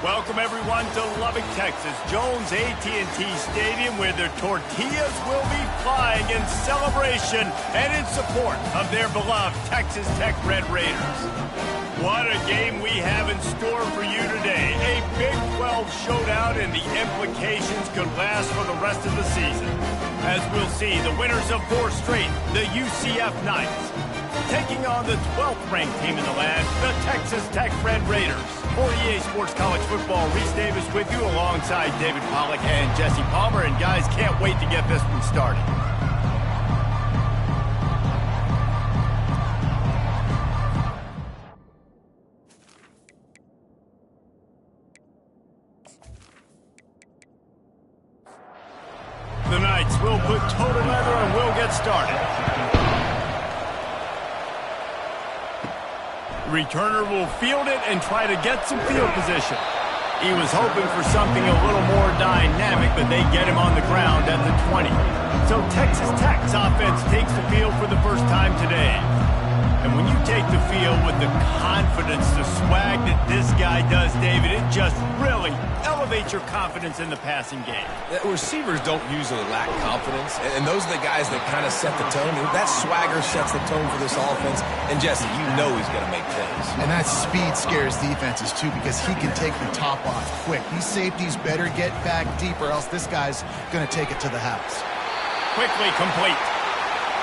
Welcome everyone to Lubbock, Texas, Jones AT&T Stadium, where their tortillas will be flying in celebration and in support of their beloved Texas Tech Red Raiders. What a game we have in store for you today. A Big 12 showdown, and the implications could last for the rest of the season. As we'll see, the winners of 4 straight, the UCF Knights, taking on the 12th ranked team in the land, the Texas Tech Red Raiders. For EA Sports College Football, Reese Davis with you alongside David Pollack and Jesse Palmer. And guys, can't wait to get this one started. The Knights will put toe together and we'll get started. Returner will field it and try to get some field position. He was hoping for something a little more dynamic, but they get him on the ground at the 20. So Texas Tech's offense takes the field for the first time today. And when you take the field with the confidence, the swag that this guy does, David, it just really elevates your confidence in the passing game. Receivers don't usually lack confidence, and those are the guys that kind of set the tone. That swagger sets the tone for this offense, and Jesse, you know he's going to make plays. And that speed scares defenses, too, because he can take the top off quick. These safeties better get back deep, or else this guy's going to take it to the house. Quickly complete.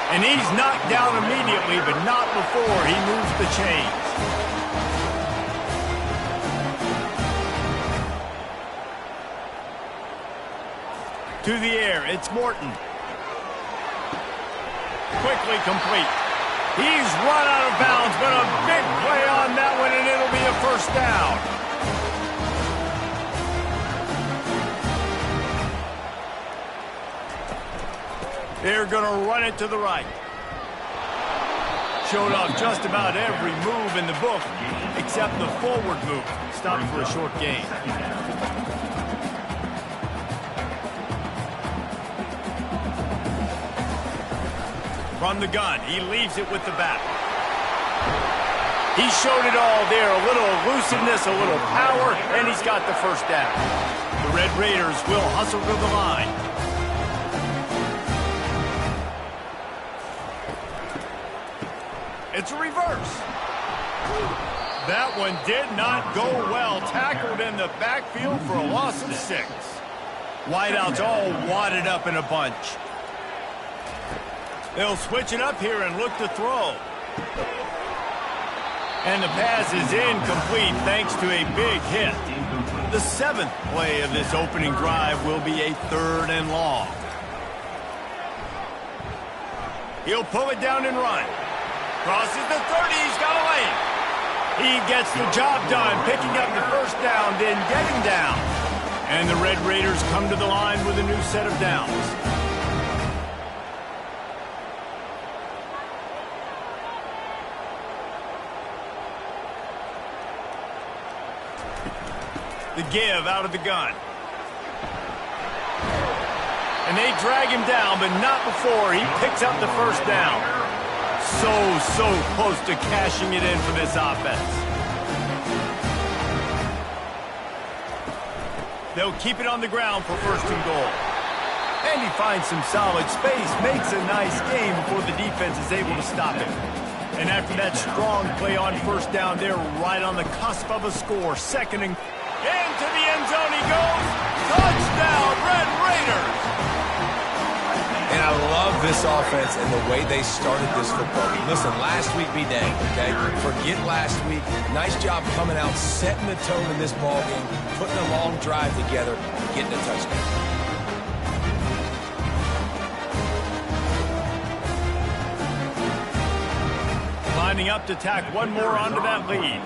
And he's knocked down immediately, but not before he moves the chains. To the air, it's Morton. Quickly complete. He's run out of bounds, but a big play on that one, and it'll be a first down. They're going to run it to the right. Showed off just about every move in the book, except the forward move. Stopped for a short gain. From the gun, he leaves it with the back. He showed it all there. A little elusiveness, a little power, and he's got the first down. The Red Raiders will hustle to the line. It's a reverse. That one did not go well. Tackled in the backfield for a loss of 6. Wideouts all wadded up in a bunch. They'll switch it up here and look to throw. And the pass is incomplete thanks to a big hit. The 7th play of this opening drive will be a 3rd and long. He'll pull it down and run. Crosses the 30, he's got a lane. He gets the job done, picking up the first down, then getting down. And the Red Raiders come to the line with a new set of downs. The give out of the gun. And they drag him down, but not before he picks up the first down. So close to cashing it in for this offense. They'll keep it on the ground for 1st and goal. And he finds some solid space, makes a nice game before the defense is able to stop him. And after that strong play on 1st down, they're right on the cusp of a score. 2nd and into the end zone he goes. Touchdown, Red Raiders! And I love this offense and the way they started this football game. Listen, last week be dang, okay? Forget last week. Nice job coming out, setting the tone in this ball game, putting a long drive together, and getting a touchdown. Lining up to tack one more onto that lead.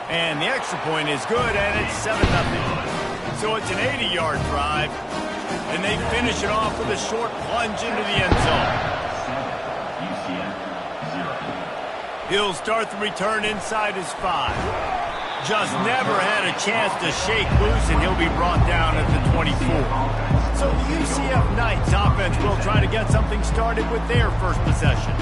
And the extra point is good, and it's 7-0. So it's an 80-yard drive, and they finish it off with a short plunge into the end zone. He'll start the return inside his 5. Just never had a chance to shake loose, and he'll be brought down at the 24. So the UCF Knights offense will try to get something started with their first possession.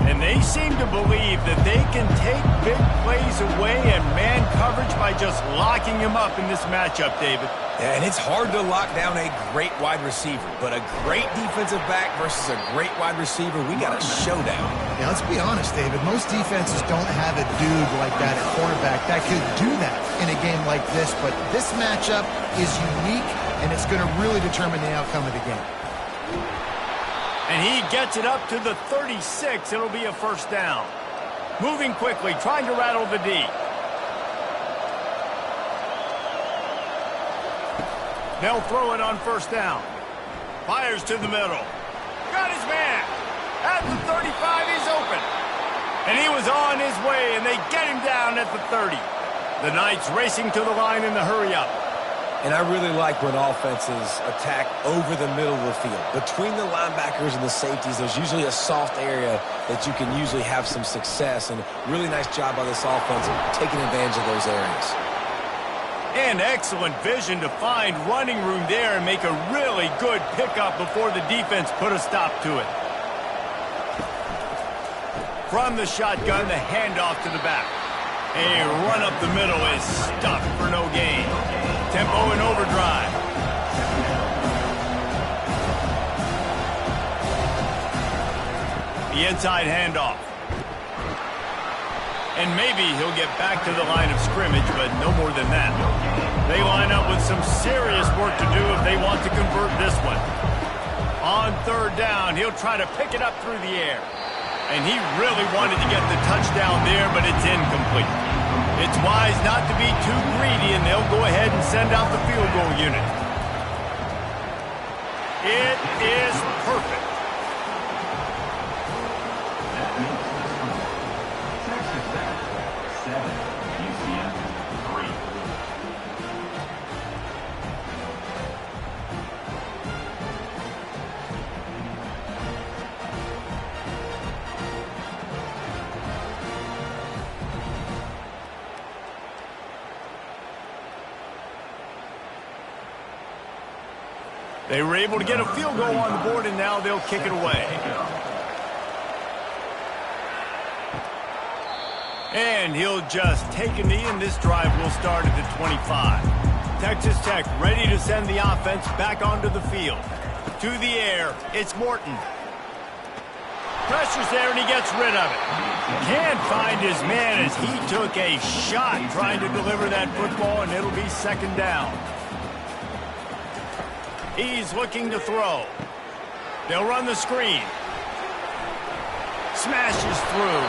And they seem to believe that they can take big plays away and man coverage by just locking him up in this matchup, David. Yeah, and it's hard to lock down a great wide receiver, but a great defensive back versus a great wide receiver, we got a showdown. Yeah, let's be honest, David. Most defenses don't have a dude like that at cornerback that could do that in a game like this, but this matchup is unique, and it's going to really determine the outcome of the game. And he gets it up to the 36. It'll be a first down. Moving quickly, trying to rattle the D. They'll throw it on first down. Fires to the middle. Got his man. At the 35, he's open. And he was on his way, and they get him down at the 30. The Knights racing to the line in the hurry-up. And I really like when offenses attack over the middle of the field. Between the linebackers and the safeties, there's usually a soft area that you can usually have some success. And really nice job by this offense of taking advantage of those areas. And excellent vision to find running room there and make a really good pickup before the defense put a stop to it. From the shotgun, the handoff to the back. A run up the middle is stuffed for no gain. Tempo in overdrive. The inside handoff. And maybe he'll get back to the line of scrimmage, but no more than that. They line up with some serious work to do if they want to convert this one. On third down, he'll try to pick it up through the air. And he really wanted to get the touchdown there, but it's incomplete. It's wise not to be too greedy, and they'll go ahead and send out the field goal unit. It is perfect. Texas Tech 7, UCF 3. They were able to get a field goal on the board, and now they'll kick it away. And he'll just take a knee, and this drive will start at the 25. Texas Tech ready to send the offense back onto the field. To the air, it's Morton. Pressure's there, and he gets rid of it. Can't find his man as he took a shot trying to deliver that football, and it'll be second down. He's looking to throw. They'll run the screen. Smashes through.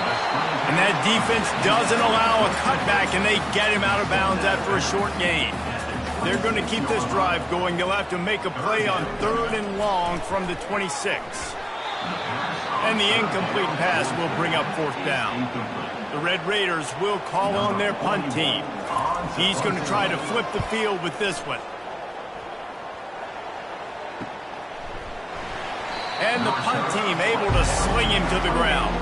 And that defense doesn't allow a cutback, and they get him out of bounds after a short gain. They're going to keep this drive going. They'll have to make a play on third and long from the 26. And the incomplete pass will bring up fourth down. The Red Raiders will call on their punt team. He's going to try to flip the field with this one. And the punt team able to sling him to the ground.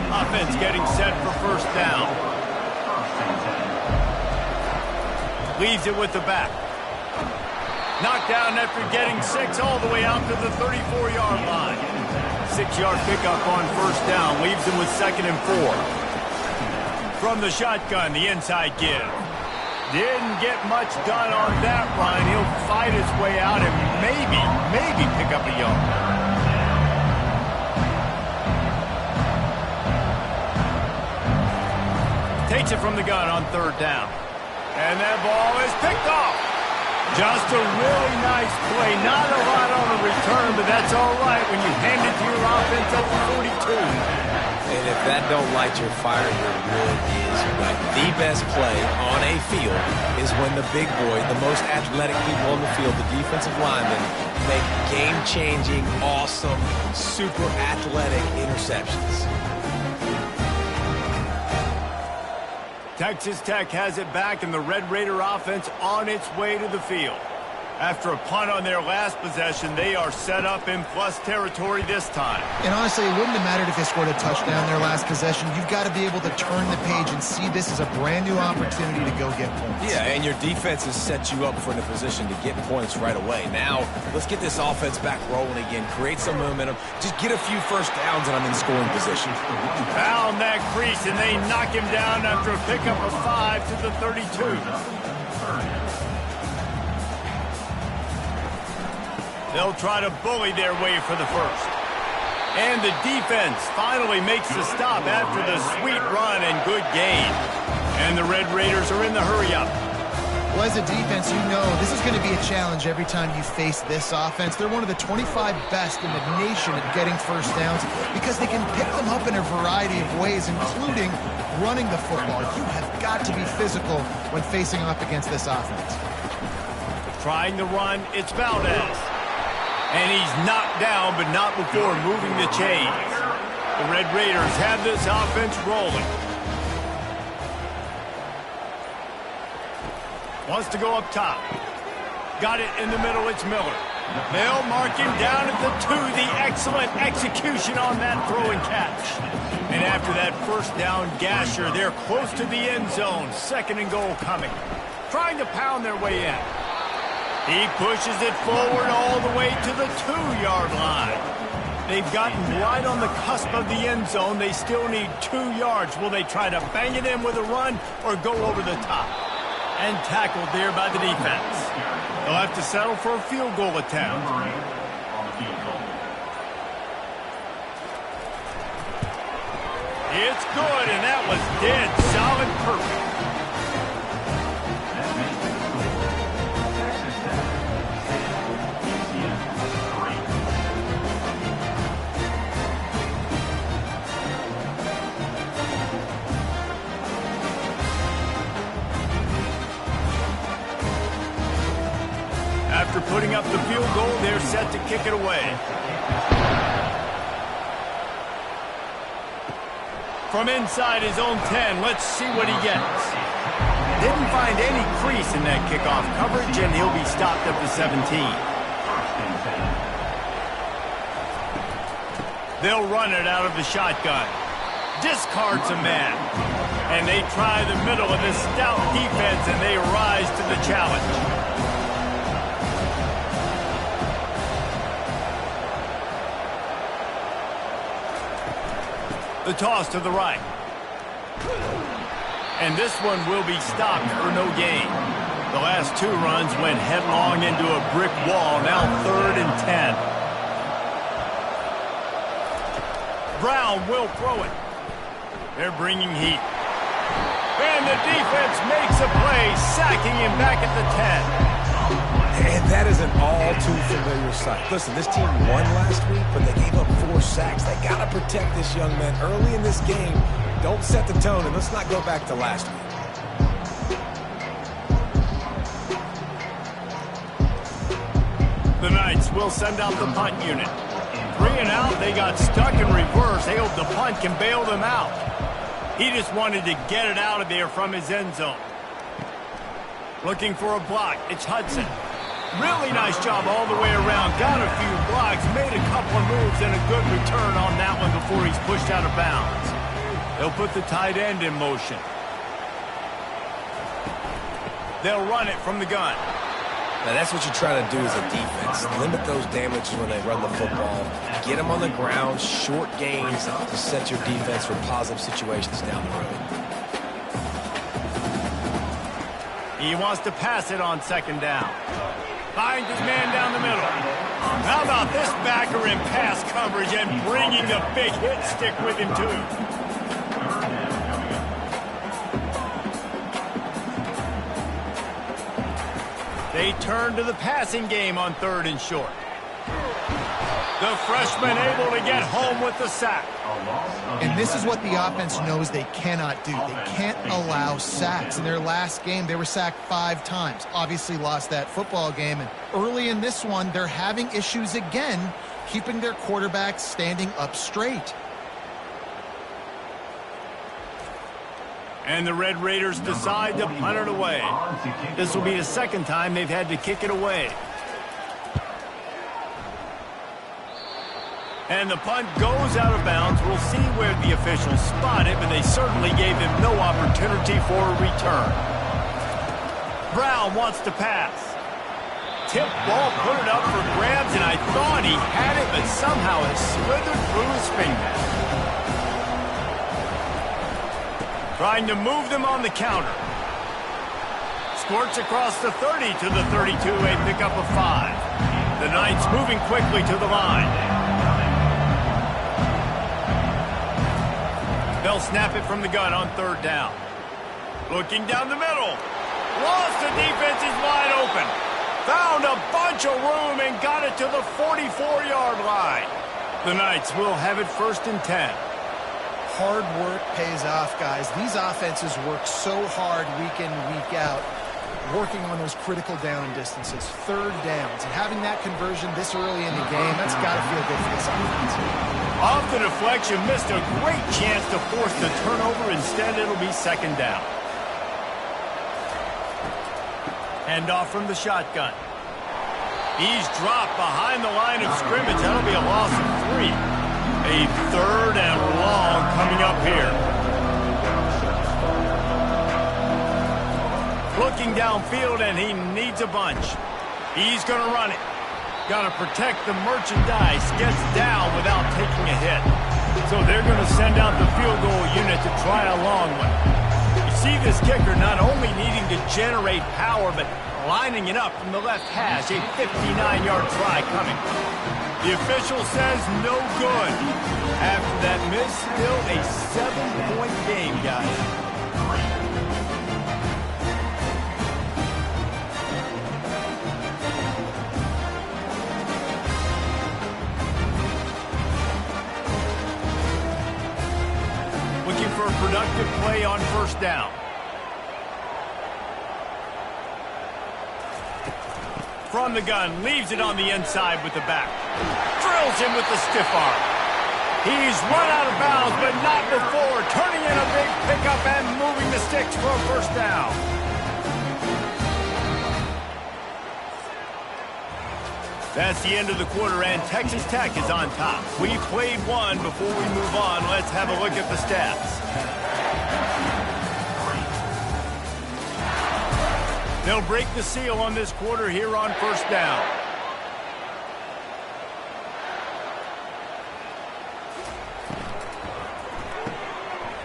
Offense getting set for first down. Leaves it with the back. Knocked down after getting 6 all the way out to the 34-yard line. 6-yard pickup on first down. Leaves him with 2nd and 4. From the shotgun, the inside give. Didn't get much done on that run. He'll fight his way out and maybe pick up a yard. Takes it from the gun on third down. And that ball is picked off. Just a really nice play. Not a lot on the return, but that's all right when you hand it to your offense at the 42. And if that don't light your fire, you're really is right. The best play on a field is when the big boy, the most athletic people on the field, the defensive linemen, make game-changing, awesome, super athletic interceptions. Texas Tech has it back, and the Red Raider offense on its way to the field. After a punt on their last possession, they are set up in plus territory this time. And honestly, it wouldn't have mattered if they scored a touchdown their last possession. You've got to be able to turn the page and see this as a brand new opportunity to go get points. Yeah, and your defense has set you up for a position to get points right away. Now, let's get this offense back rolling again, create some momentum, just get a few first downs, and I'm in scoring position. Found that crease, and they knock him down after a pickup of 5 to the 32. They'll try to bully their way for the first. And the defense finally makes the stop after the sweet run and good gain. And the Red Raiders are in the hurry-up. Well, as a defense, you know this is going to be a challenge every time you face this offense. They're one of the 25 best in the nation at getting first downs because they can pick them up in a variety of ways, including running the football. You have got to be physical when facing off against this offense. Trying to run, it's Valdez. And he's knocked down, but not before moving the chains. The Red Raiders have this offense rolling. Wants to go up top. Got it in the middle, it's Miller. They'll mark him down at the 2. The excellent execution on that throw and catch. And after that first down gasher, they're close to the end zone. 2nd and goal coming. Trying to pound their way in. He pushes it forward all the way to the 2-yard line. They've gotten right on the cusp of the end zone. They still need 2 yards. Will they try to bang it in with a run or go over the top? And tackled there by the defense. They'll have to settle for a field goal attempt. It's good, and that was dead solid perfect. After putting up the field goal, they're set to kick it away. From inside his own 10, let's see what he gets. Didn't find any crease in that kickoff coverage, and he'll be stopped at the 17. They'll run it out of the shotgun. Discards a man. And they try the middle of this stout defense, and they rise to the challenge. The toss to the right. And this one will be stopped for no gain. The last 2 runs went headlong into a brick wall. Now 3rd and 10. Brown will throw it. They're bringing heat. And the defense makes a play, sacking him back at the 10. And that is an all-too-familiar sight. Listen, this team won last week, but they gave up 4 sacks. They got to protect this young man early in this game. Don't set the tone, and let's not go back to last week. The Knights will send out the punt unit. 3 and out, they got stuck in reverse. They hope the punt can bail them out. He just wanted to get it out of there from his end zone. Looking for a block, it's Hudson. Really nice job all the way around. Got a few blocks, made a couple of moves, and a good return on that one before he's pushed out of bounds. They'll put the tight end in motion. They'll run it from the gun. Now, that's what you try to do as a defense. Limit those damages when they run the football. Get them on the ground, short gains to set your defense for positive situations down the road. He wants to pass it on 2nd down. Finds his man down the middle. How about this backer in pass coverage and bringing the big hit stick with him, too? They turn to the passing game on 3rd and short. The freshman able to get home with the sack. And this is what the offense knows they cannot do. They can't allow sacks. In their last game, they were sacked 5 times. Obviously lost that football game. And early in this one, they're having issues again, keeping their quarterback standing up straight. And the Red Raiders decide to punt it away. This will be the second time they've had to kick it away. And the punt goes out of bounds. We'll see where the officials spot it, but they certainly gave him no opportunity for a return. Brown wants to pass. Tip ball, put it up for grabs, and I thought he had it, but somehow it slithered through his fingers. Trying to move them on the counter. Squirts across the 30 to the 32, a pickup of 5. The Knights moving quickly to the line. They'll snap it from the gun on 3rd down. Looking down the middle. Lost the defense, is wide open. Found a bunch of room and got it to the 44-yard line. The Knights will have it 1st and 10. Hard work pays off, guys. These offenses work so hard week in, week out, working on those critical down distances, 3rd downs. And having that conversion this early in the game, that's got to feel good for this offense. Off the deflection, missed a great chance to force the turnover. Instead, it'll be 2nd down. Handoff from the shotgun. He's dropped behind the line of scrimmage. That'll be a loss of 3. A 3rd and long coming up here. Looking downfield, and he needs a bunch. He's going to run it. Got to protect the merchandise. Gets down without taking a hit. So they're going to send out the field goal unit to try a long one. You see this kicker not only needing to generate power, but lining it up from the left hash. A 59-yard try coming. The official says no good. After that miss, still a 7-point game, guys. Looking for a productive play on 1st down. From the gun, leaves it on the inside with the back. Drills him with the stiff arm. He's run out of bounds, but not before. Turning in a big pickup and moving the sticks for a 1st down. That's the end of the quarter, and Texas Tech is on top. We played one. Before we move on, let's have a look at the stats. They'll break the seal on this quarter here on 1st down.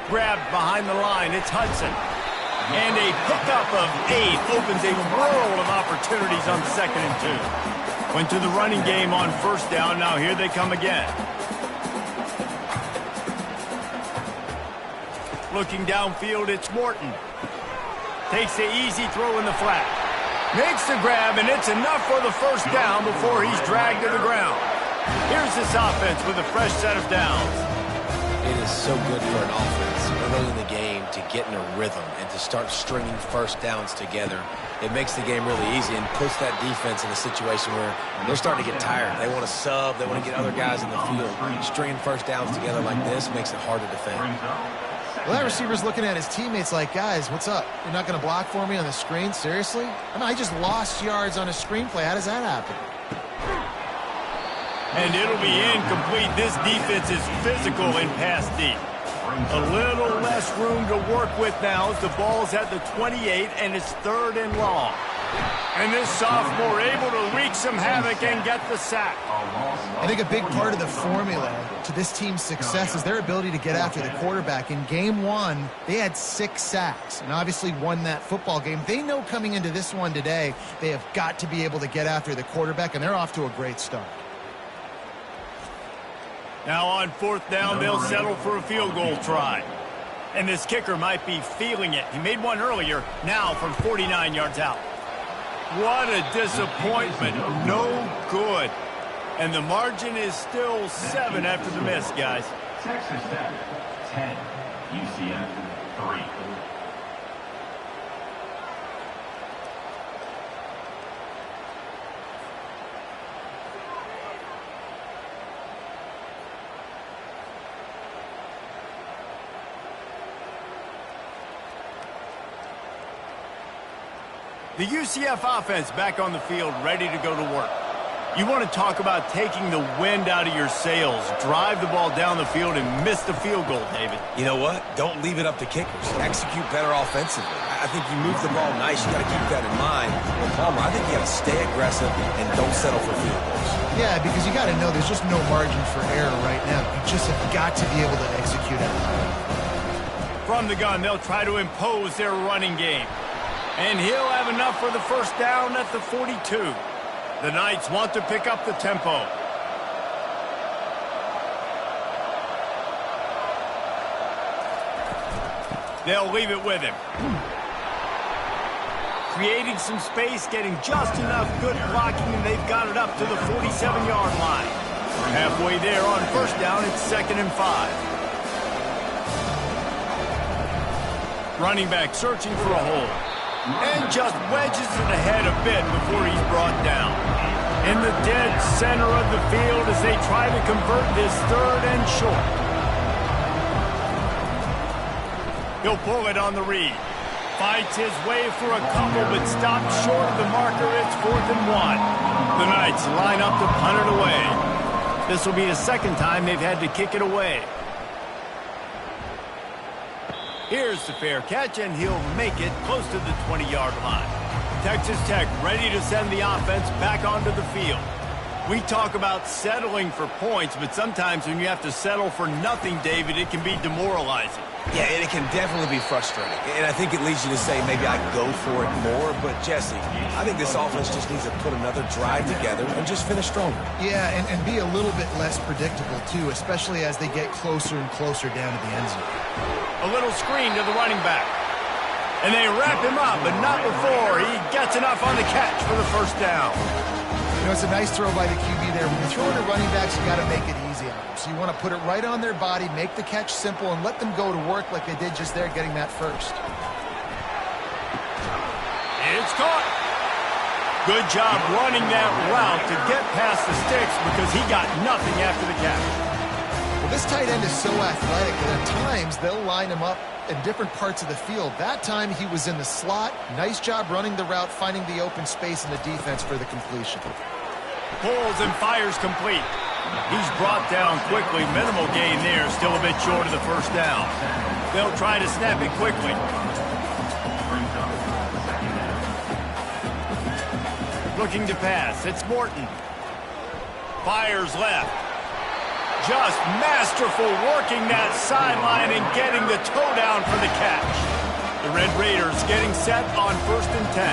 Grabbed behind the line, it's Hudson. And a pickup of 8 opens a world of opportunities on 2nd and 2. Went to the running game on 1st down, now here they come again. Looking downfield, it's Morton. Takes the easy throw in the flat. Makes the grab, and it's enough for the 1st down before he's dragged to the ground. Here's this offense with a fresh set of downs. It is so good for an offense early in the game to get in a rhythm and to start stringing 1st downs together. It makes the game really easy and puts that defense in a situation where they're starting to get tired. They want to sub. They want to get other guys in the field. Stringing 1st downs together like this makes it hard to defend. Well, that receiver's looking at his teammates like, guys, what's up? You're not going to block for me on the screen? Seriously? I mean, I just lost yards on a screenplay. How does that happen? And it'll be incomplete. This defense is physical in pass deep. A little less room to work with now as the ball's at the 28, and it's 3rd and long. And this sophomore able to wreak some havoc and get the sack. I think a big part of the formula to this team's success is their ability to get after the quarterback. In game 1, they had 6 sacks and obviously won that football game. They know coming into this one today, they have got to be able to get after the quarterback, and they're off to a great start. Now on 4th down, they'll settle for a field goal try. And this kicker might be feeling it. He made one earlier, now from 49 yards out. What a disappointment. No good. And the margin is still 7 after the miss, guys. Texas Tech, 10. UCF, 3. The UCF offense back on the field, ready to go to work. You want to talk about taking the wind out of your sails. Drive the ball down the field and miss the field goal, David. You know what? Don't leave it up to kickers. Execute better offensively. I think you move the ball nice. You got to keep that in mind. But Palmer, I think you got to stay aggressive and don't settle for field goals. Yeah, because you got to know there's just no margin for error right now. You just have got to be able to execute it. From the gun, they'll try to impose their running game. And he'll have enough for the first down at the 42. The Knights want to pick up the tempo. They'll leave it with him. Creating some space, getting just enough good blocking, and they've got it up to the 47-yard line. Halfway there on first down, it's 2nd and 5. Running back searching for a hole. And just wedges it ahead a bit before he's brought down. In the dead center of the field as they try to convert this 3rd and short. He'll pull it on the read. Fights his way for a couple, but stops short of the marker. It's 4th and 1. The Knights line up to punt it away. This will be the second time they've had to kick it away. Here's the fair catch, and he'll make it close to the 20-yard line. Texas Tech ready to send the offense back onto the field. We talk about settling for points, but sometimes when you have to settle for nothing, David, it can be demoralizing. Yeah, and it can definitely be frustrating. And I think it leads you to say maybe I go for it more. But, Jesse, I think this offense just needs to put another drive together and just finish stronger. Yeah, and be a little bit less predictable, too, especially as they get closer and closer down to the end zone. A little screen to the running back. And they wrap him up, but not before he gets enough on the catch for the first down. You know, it's a nice throw by the QB there. When you're throwing to running backs, you got to make it easy on them. So you want to put it right on their body, make the catch simple, and let them go to work like they did just there, getting that first. It's caught. Good job running that route to get past the sticks because he got nothing after the catch. Well, this tight end is so athletic that at times they'll line him up in different parts of the field. That time he was in the slot. Nice job running the route, finding the open space in the defense for the completion. Pulls and fires complete. He's brought down quickly. Minimal gain there. Still a bit short of the first down. They'll try to snap it quickly. Looking to pass. It's Morton. Fires left. Just masterful working that sideline and getting the toe down for the catch. The Red Raiders getting set on 1st and 10.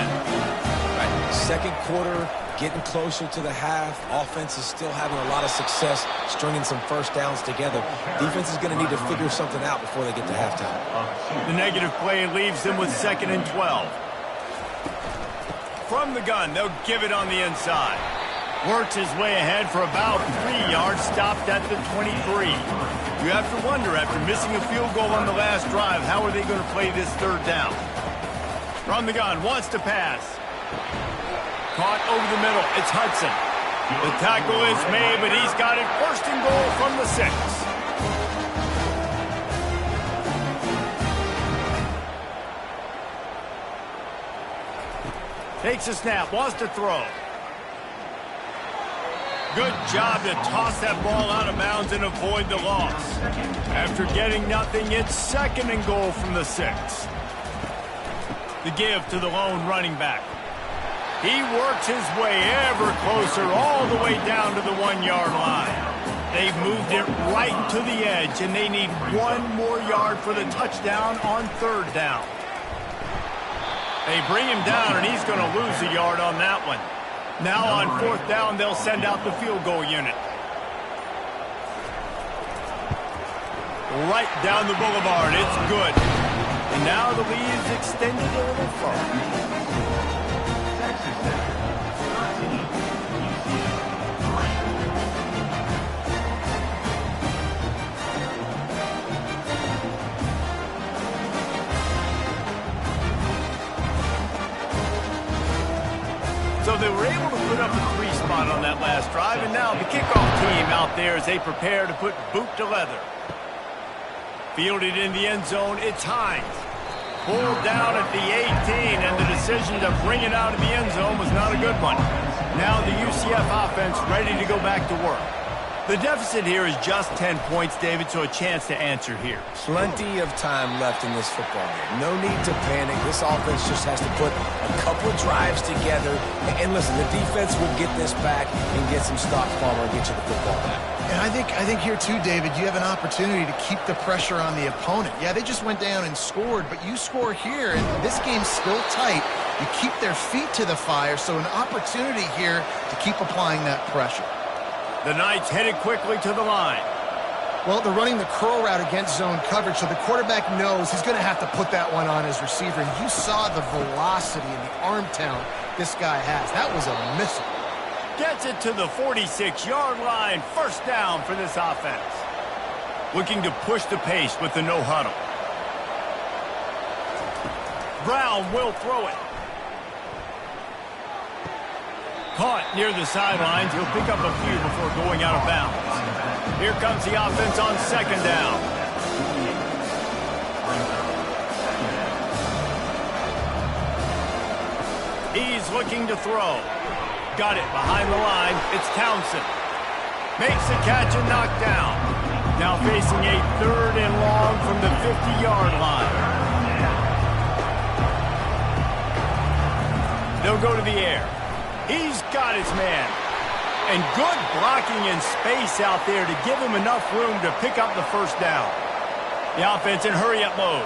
Right. Second quarter, getting closer to the half. Offense is still having a lot of success stringing some first downs together. Defense is going to need to figure something out before they get to halftime. The negative play leaves them with 2nd and 12. From the gun, they'll give it on the inside. Works his way ahead for about 3 yards, stopped at the 23. You have to wonder, after missing a field goal on the last drive, how are they going to play this 3rd down? From the gun, wants to pass. Caught over the middle, it's Hudson. The tackle is made, but he's got it 1st and goal from the 6. Takes a snap, wants to throw. Good job to toss that ball out of bounds and avoid the loss. After getting nothing, it's 2nd and goal from the 6. The give to the lone running back. He works his way ever closer all the way down to the 1-yard line. They've moved it right to the edge, and they need 1 more yard for the touchdown on 3rd down. They bring him down, and he's going to lose a yard on that one. Now on 4th down, they'll send out the field goal unit. Right down the boulevard, it's good. And now the lead is extended a little further. So they were able to put up a 3 spot on that last drive, and now the kickoff team out there as they prepare to put boot to leather. Fielded in the end zone, it's Hines. Pulled down at the 18, and the decision to bring it out of the end zone was not a good one. Now the UCF offense ready to go back to work. The deficit here is just 10 points, David, so a chance to answer here. Plenty of time left in this football game. No need to panic. This offense just has to put a couple drives together. And listen, the defense will get this back and get some stops, Palmer, and get you the football back. And I think here too, David, you have an opportunity to keep the pressure on the opponent. Yeah, they just went down and scored, but you score here, and this game's still tight. You keep their feet to the fire, so an opportunity here to keep applying that pressure. The Knights headed quickly to the line. Well, they're running the curl route against zone coverage, so the quarterback knows he's going to have to put that one on his receiver. And you saw the velocity and the arm talent this guy has. That was a missile. Gets it to the 46-yard line. First down for this offense. Looking to push the pace with the no huddle. Brown will throw it. Caught near the sidelines. He'll pick up a few before going out of bounds. Here comes the offense on second down. He's looking to throw. Got it behind the line. It's Townsend. Makes the catch and knocked down. Now facing a 3rd and long from the 50-yard line. They'll go to the air. He's got his man. And good blocking in space out there to give him enough room to pick up the first down. The offense in hurry-up mode.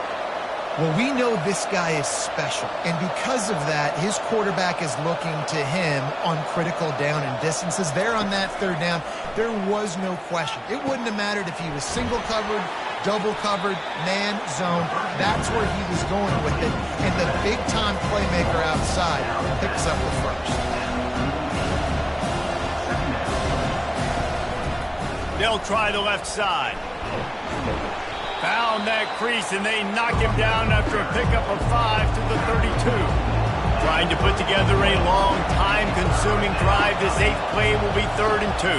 Well, we know this guy is special, and because of that, his quarterback is looking to him on critical down and distances. There on that 3rd down, there was no question. It wouldn't have mattered if he was single covered, double covered, man, zone. That's where he was going with it, and the big-time playmaker outside picks up the first. They'll try the left side. Found that crease, and they knock him down after a pickup of 5 to the 32. Trying to put together a long, time-consuming drive. This 8th play will be 3rd and 2.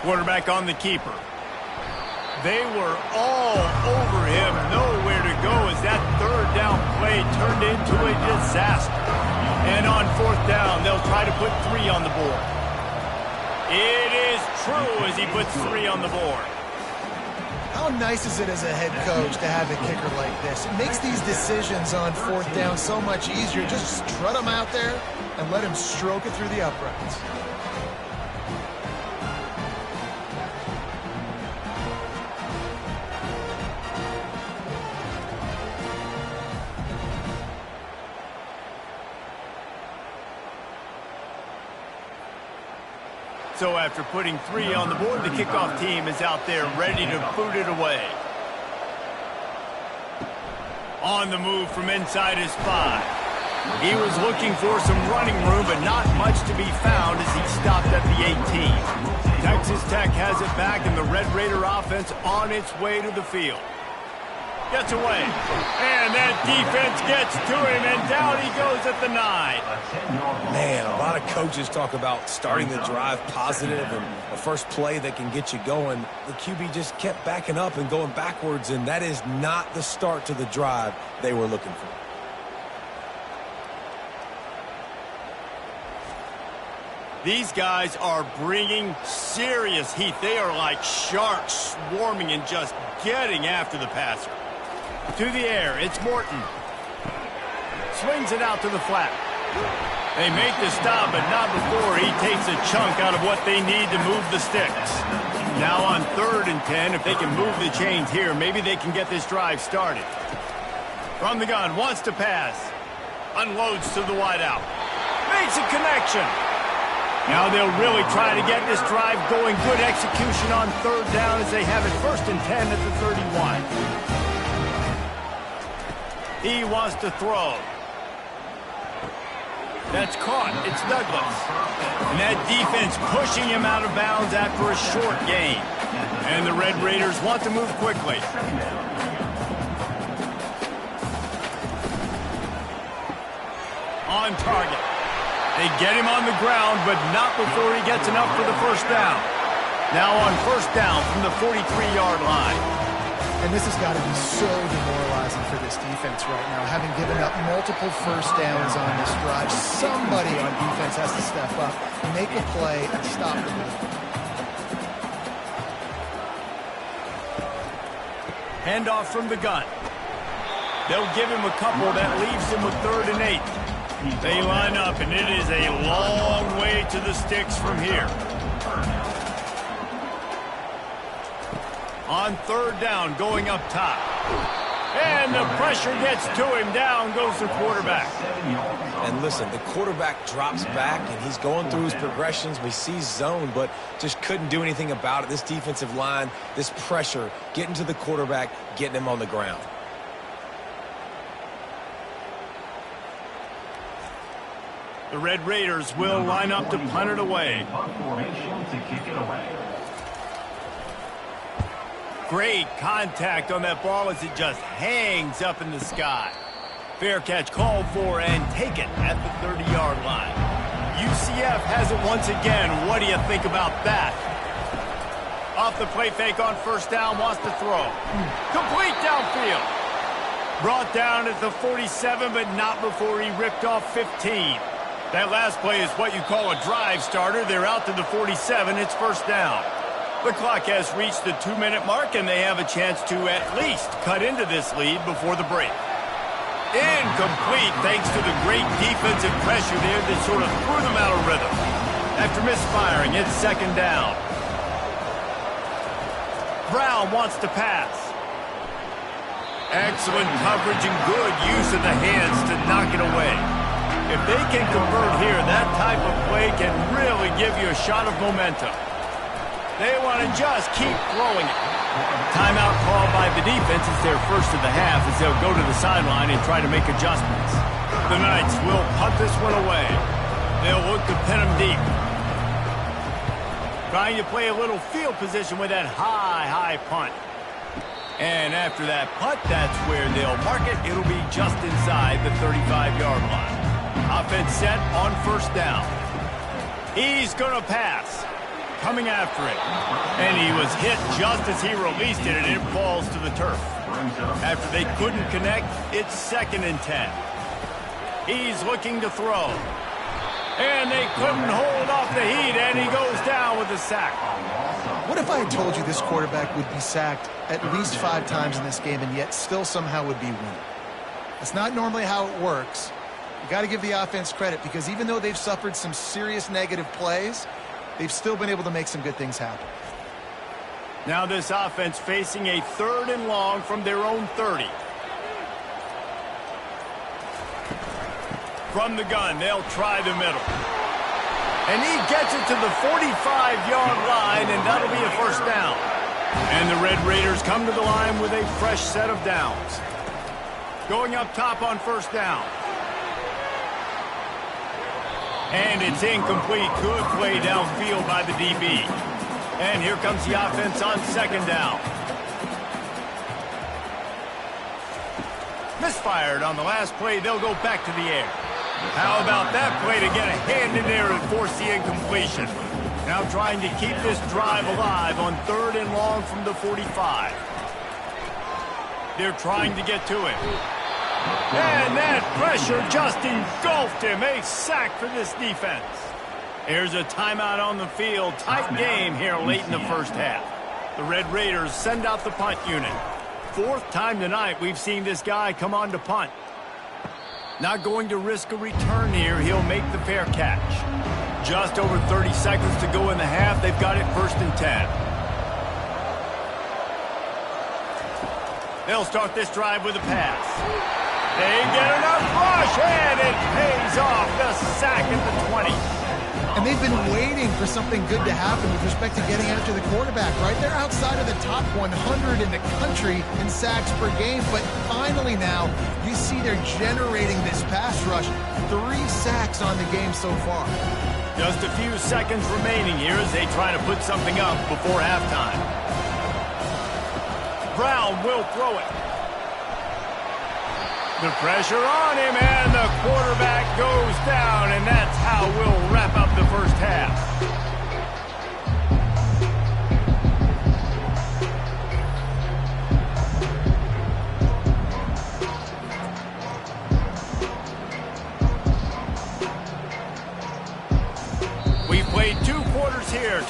Quarterback on the keeper. They were all over him. Nowhere to go as that 3rd down play turned into a disaster. And on 4th down, they'll try to put 3 on the board. It is true as he puts 3 on the board. How nice is it as a head coach to have a kicker like this? It makes these decisions on 4th down so much easier. Just strut him out there and let him stroke it through the uprights. So after putting 3 on the board, the kickoff team is out there ready to boot it away. On the move from inside his 5. He was looking for some running room, but not much to be found as he stopped at the 18. Texas Tech has it back, and the Red Raider offense on its way to the field. Gets away, and that defense gets to him, and down he goes at the 9. Man, a lot of coaches talk about starting the drive positive and a first play that can get you going. The QB just kept backing up and going backwards, and that is not the start to the drive they were looking for. These guys are bringing serious heat. They are like sharks swarming and just getting after the passer. To the air, it's Morton. Swings it out to the flat. They make the stop, but not before he takes a chunk out of what they need to move the sticks. Now on 3rd and 10, if they can move the chains here, maybe they can get this drive started. From the gun, wants to pass. Unloads to the wideout. Makes a connection. Now they'll really try to get this drive going. Good execution on 3rd down as they have it 1st and 10 at the 31. He wants to throw. That's caught. It's Douglas. And that defense pushing him out of bounds after a short gain. And the Red Raiders want to move quickly. On target. They get him on the ground, but not before he gets enough for the first down. Now on 1st down from the 43-yard line. And this has got to be so demoralizing for this defense right now, having given up multiple first downs on this drive. Somebody on defense has to step up, make a play, and stop the move. Handoff from the gun. They'll give him a couple. That leaves him with 3rd and 8. They line up, and it is a long way to the sticks from here. On 3rd down, going up top. And the pressure gets to him. Down goes the quarterback. And listen, the quarterback drops back, and he's going through his progressions. We see zone, but just couldn't do anything about it. This defensive line, this pressure, getting to the quarterback, getting him on the ground. The Red Raiders will line up to punt it away. Formation to kick it away. Great contact on that ball as it just hangs up in the sky. Fair catch called for and taken at the 30-yard line. UCF has it once again. What do you think about that? Off the play fake on 1st down, wants to throw. Complete downfield. Brought down at the 47, but not before he ripped off 15. That last play is what you call a drive starter. They're out to the 47. It's 1st down. The clock has reached the 2-minute mark, and they have a chance to at least cut into this lead before the break. Incomplete, thanks to the great defensive pressure there that sort of threw them out of rhythm. After misfiring, it's 2nd down. Brown wants to pass. Excellent coverage and good use of the hands to knock it away. If they can convert here, that type of play can really give you a shot of momentum. They want to just keep throwing it. Timeout called by the defense is their first of the half as they'll go to the sideline and try to make adjustments. The Knights will punt this one away. They'll look to pin them deep. Trying to play a little field position with that high punt. And after that punt, that's where they'll mark it. It'll be just inside the 35-yard line. Offense set on 1st down. He's going to pass. Coming after it. And he was hit just as he released it, and it falls to the turf. After they couldn't connect, it's 2nd and 10. He's looking to throw. And they couldn't hold off the heat, and he goes down with a sack. What if I had told you this quarterback would be sacked at least 5 times in this game and yet still somehow would be winning? That's not normally how it works. You got to give the offense credit because even though they've suffered some serious negative plays, they've still been able to make some good things happen. Now this offense facing a 3rd and long from their own 30. From the gun, they'll try the middle. And he gets it to the 45-yard line, and that'll be a 1st down. And the Red Raiders come to the line with a fresh set of downs. Going up top on 1st down. And it's incomplete. Good play downfield by the DB. And here comes the offense on 2nd down. Misfired on the last play. They'll go back to the air. How about that play to get a hand in there and force the incompletion? Now trying to keep this drive alive on 3rd and long from the 45. They're trying to get to it. And that pressure just engulfed him. A sack for this defense. Here's a timeout on the field. Tight game here late in the 1st half. The Red Raiders send out the punt unit. 4th time tonight we've seen this guy come on to punt. Not going to risk a return here. He'll make the fair catch. Just over 30 seconds to go in the half. They've got it 1st and 10. They'll start this drive with a pass. They get enough rush, and it pays off. The sack at the 20. And they've been waiting for something good to happen with respect to getting after the quarterback, right? They're outside of the top 100 in the country in sacks per game, but finally now you see they're generating this pass rush. 3 sacks on the game so far. Just a few seconds remaining here as they try to put something up before halftime. Brown will throw it. The pressure on him, and the quarterback goes down, and that's how we'll wrap up the 1st half.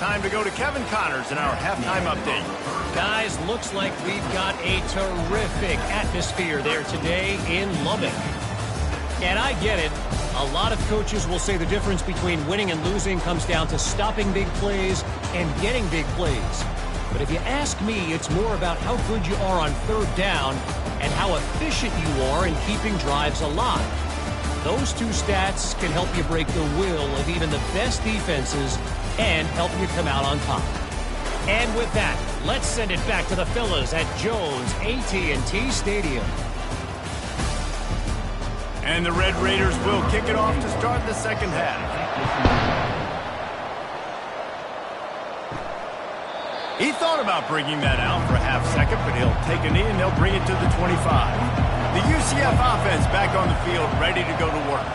time to go to Kevin Connors in our halftime update. Guys, looks like we've got a terrific atmosphere there today in Lubbock. And I get it. A lot of coaches will say the difference between winning and losing comes down to stopping big plays and getting big plays. But if you ask me, it's more about how good you are on third down and how efficient you are in keeping drives alive. Those two stats can help you break the will of even the best defenses and help you come out on top. And with that, let's send it back to the fellas at Jones AT&T Stadium. And the Red Raiders will kick it off to start the second half. He thought about bringing that out for a half second, but he'll take a knee and they'll bring it to the 25. The UCF offense back on the field, ready to go to work.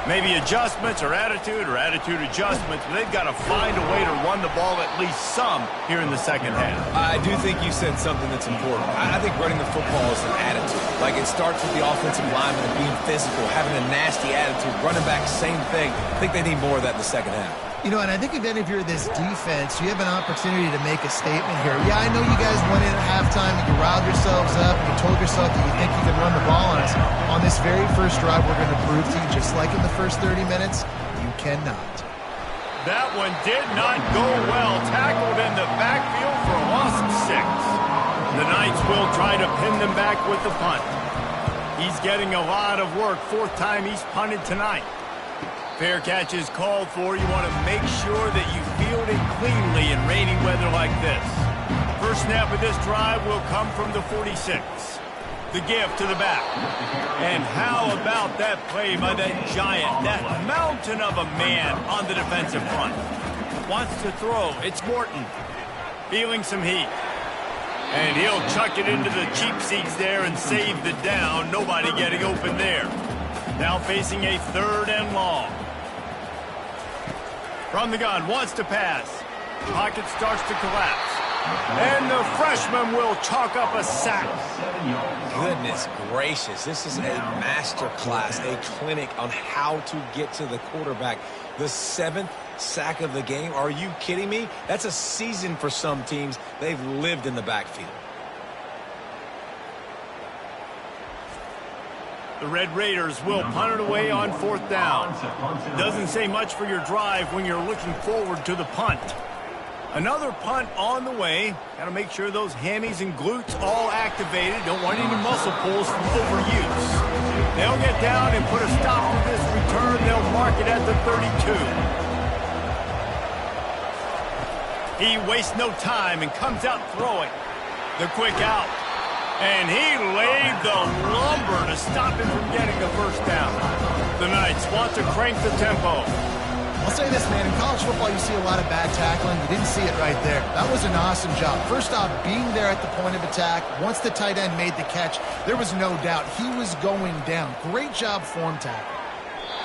Maybe adjustments or attitude adjustments, but they've got to find a way to run the ball at least some here in the second half. I do think you said something that's important. I think running the football is an attitude. Like, it starts with the offensive lineman and being physical, having a nasty attitude. Running back, same thing. I think they need more of that in the second half. You know, and I think if any of you are this defense, you have an opportunity to make a statement here. Yeah, I know you guys went in at halftime and you riled yourselves up and you told yourself that you think you can run the ball on us. On this very first drive, we're going to prove to you, just like in the first 30 minutes, you cannot. That one did not go well. Tackled in the backfield for a loss of 6. The Knights will try to pin them back with the punt. He's getting a lot of work. 4th time he's punted tonight. Fair catch is called for. You want to make sure that you field it cleanly in rainy weather like this. First snap of this drive will come from the 46. The give to the back. And how about that play by that giant, that mountain of a man on the defensive front? Wants to throw. It's Morton. Feeling some heat. And he'll chuck it into the cheap seats there and save the down. Nobody getting open there. Now facing a 3rd and long. From the gun, wants to pass. Pocket starts to collapse. And the freshman will chalk up a sack. Goodness gracious. This is a master class, a clinic on how to get to the quarterback. The 7th sack of the game. Are you kidding me? That's a season for some teams. They've lived in the backfield. The Red Raiders will punt it away on 4th down. Doesn't say much for your drive when you're looking forward to the punt. Another punt on the way. Got to make sure those hammies and glutes all activated. Don't want any muscle pulls from overuse. They'll get down and put a stop to this return. They'll mark it at the 32. He wastes no time and comes out throwing. The quick out. And he laid the lumber to stop him from getting the first down. The Knights want to crank the tempo. I'll say this, man. In college football, you see a lot of bad tackling. You didn't see it right there. That was an awesome job. First off, being there at the point of attack. Once the tight end made the catch, there was no doubt he was going down. Great job form tackle.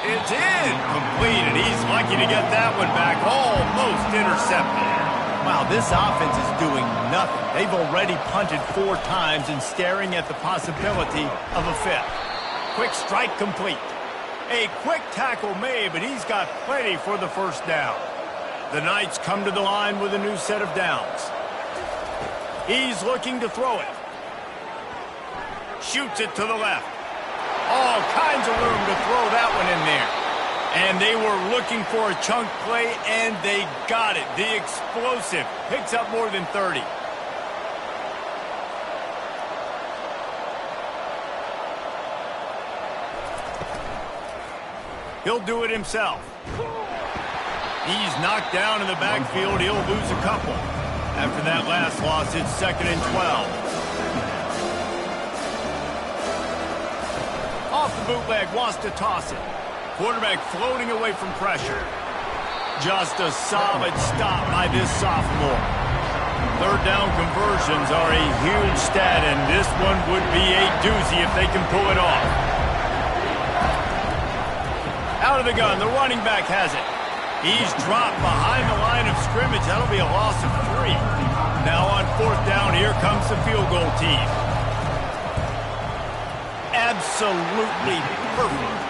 It's incomplete, and he's lucky to get that one back. Almost intercepted. Wow, this offense is doing nothing. They've already punted 4 times and staring at the possibility of a 5th. Quick strike complete. A quick tackle made, but he's got plenty for the first down. The Knights come to the line with a new set of downs. He's looking to throw it. Shoots it to the left. All kinds of room to throw that one in there. And they were looking for a chunk play, and they got it. The explosive picks up more than 30. He'll do it himself. He's knocked down in the backfield. He'll lose a couple. After that last loss, it's 2nd and 12. Off the bootleg, wants to toss it. Quarterback floating away from pressure. Just a solid stop by this sophomore. 3rd down conversions are a huge stat, and this one would be a doozy if they can pull it off. Out of the gun, the running back has it. He's dropped behind the line of scrimmage. That'll be a loss of 3. Now on 4th down, here comes the field goal team. Absolutely perfect.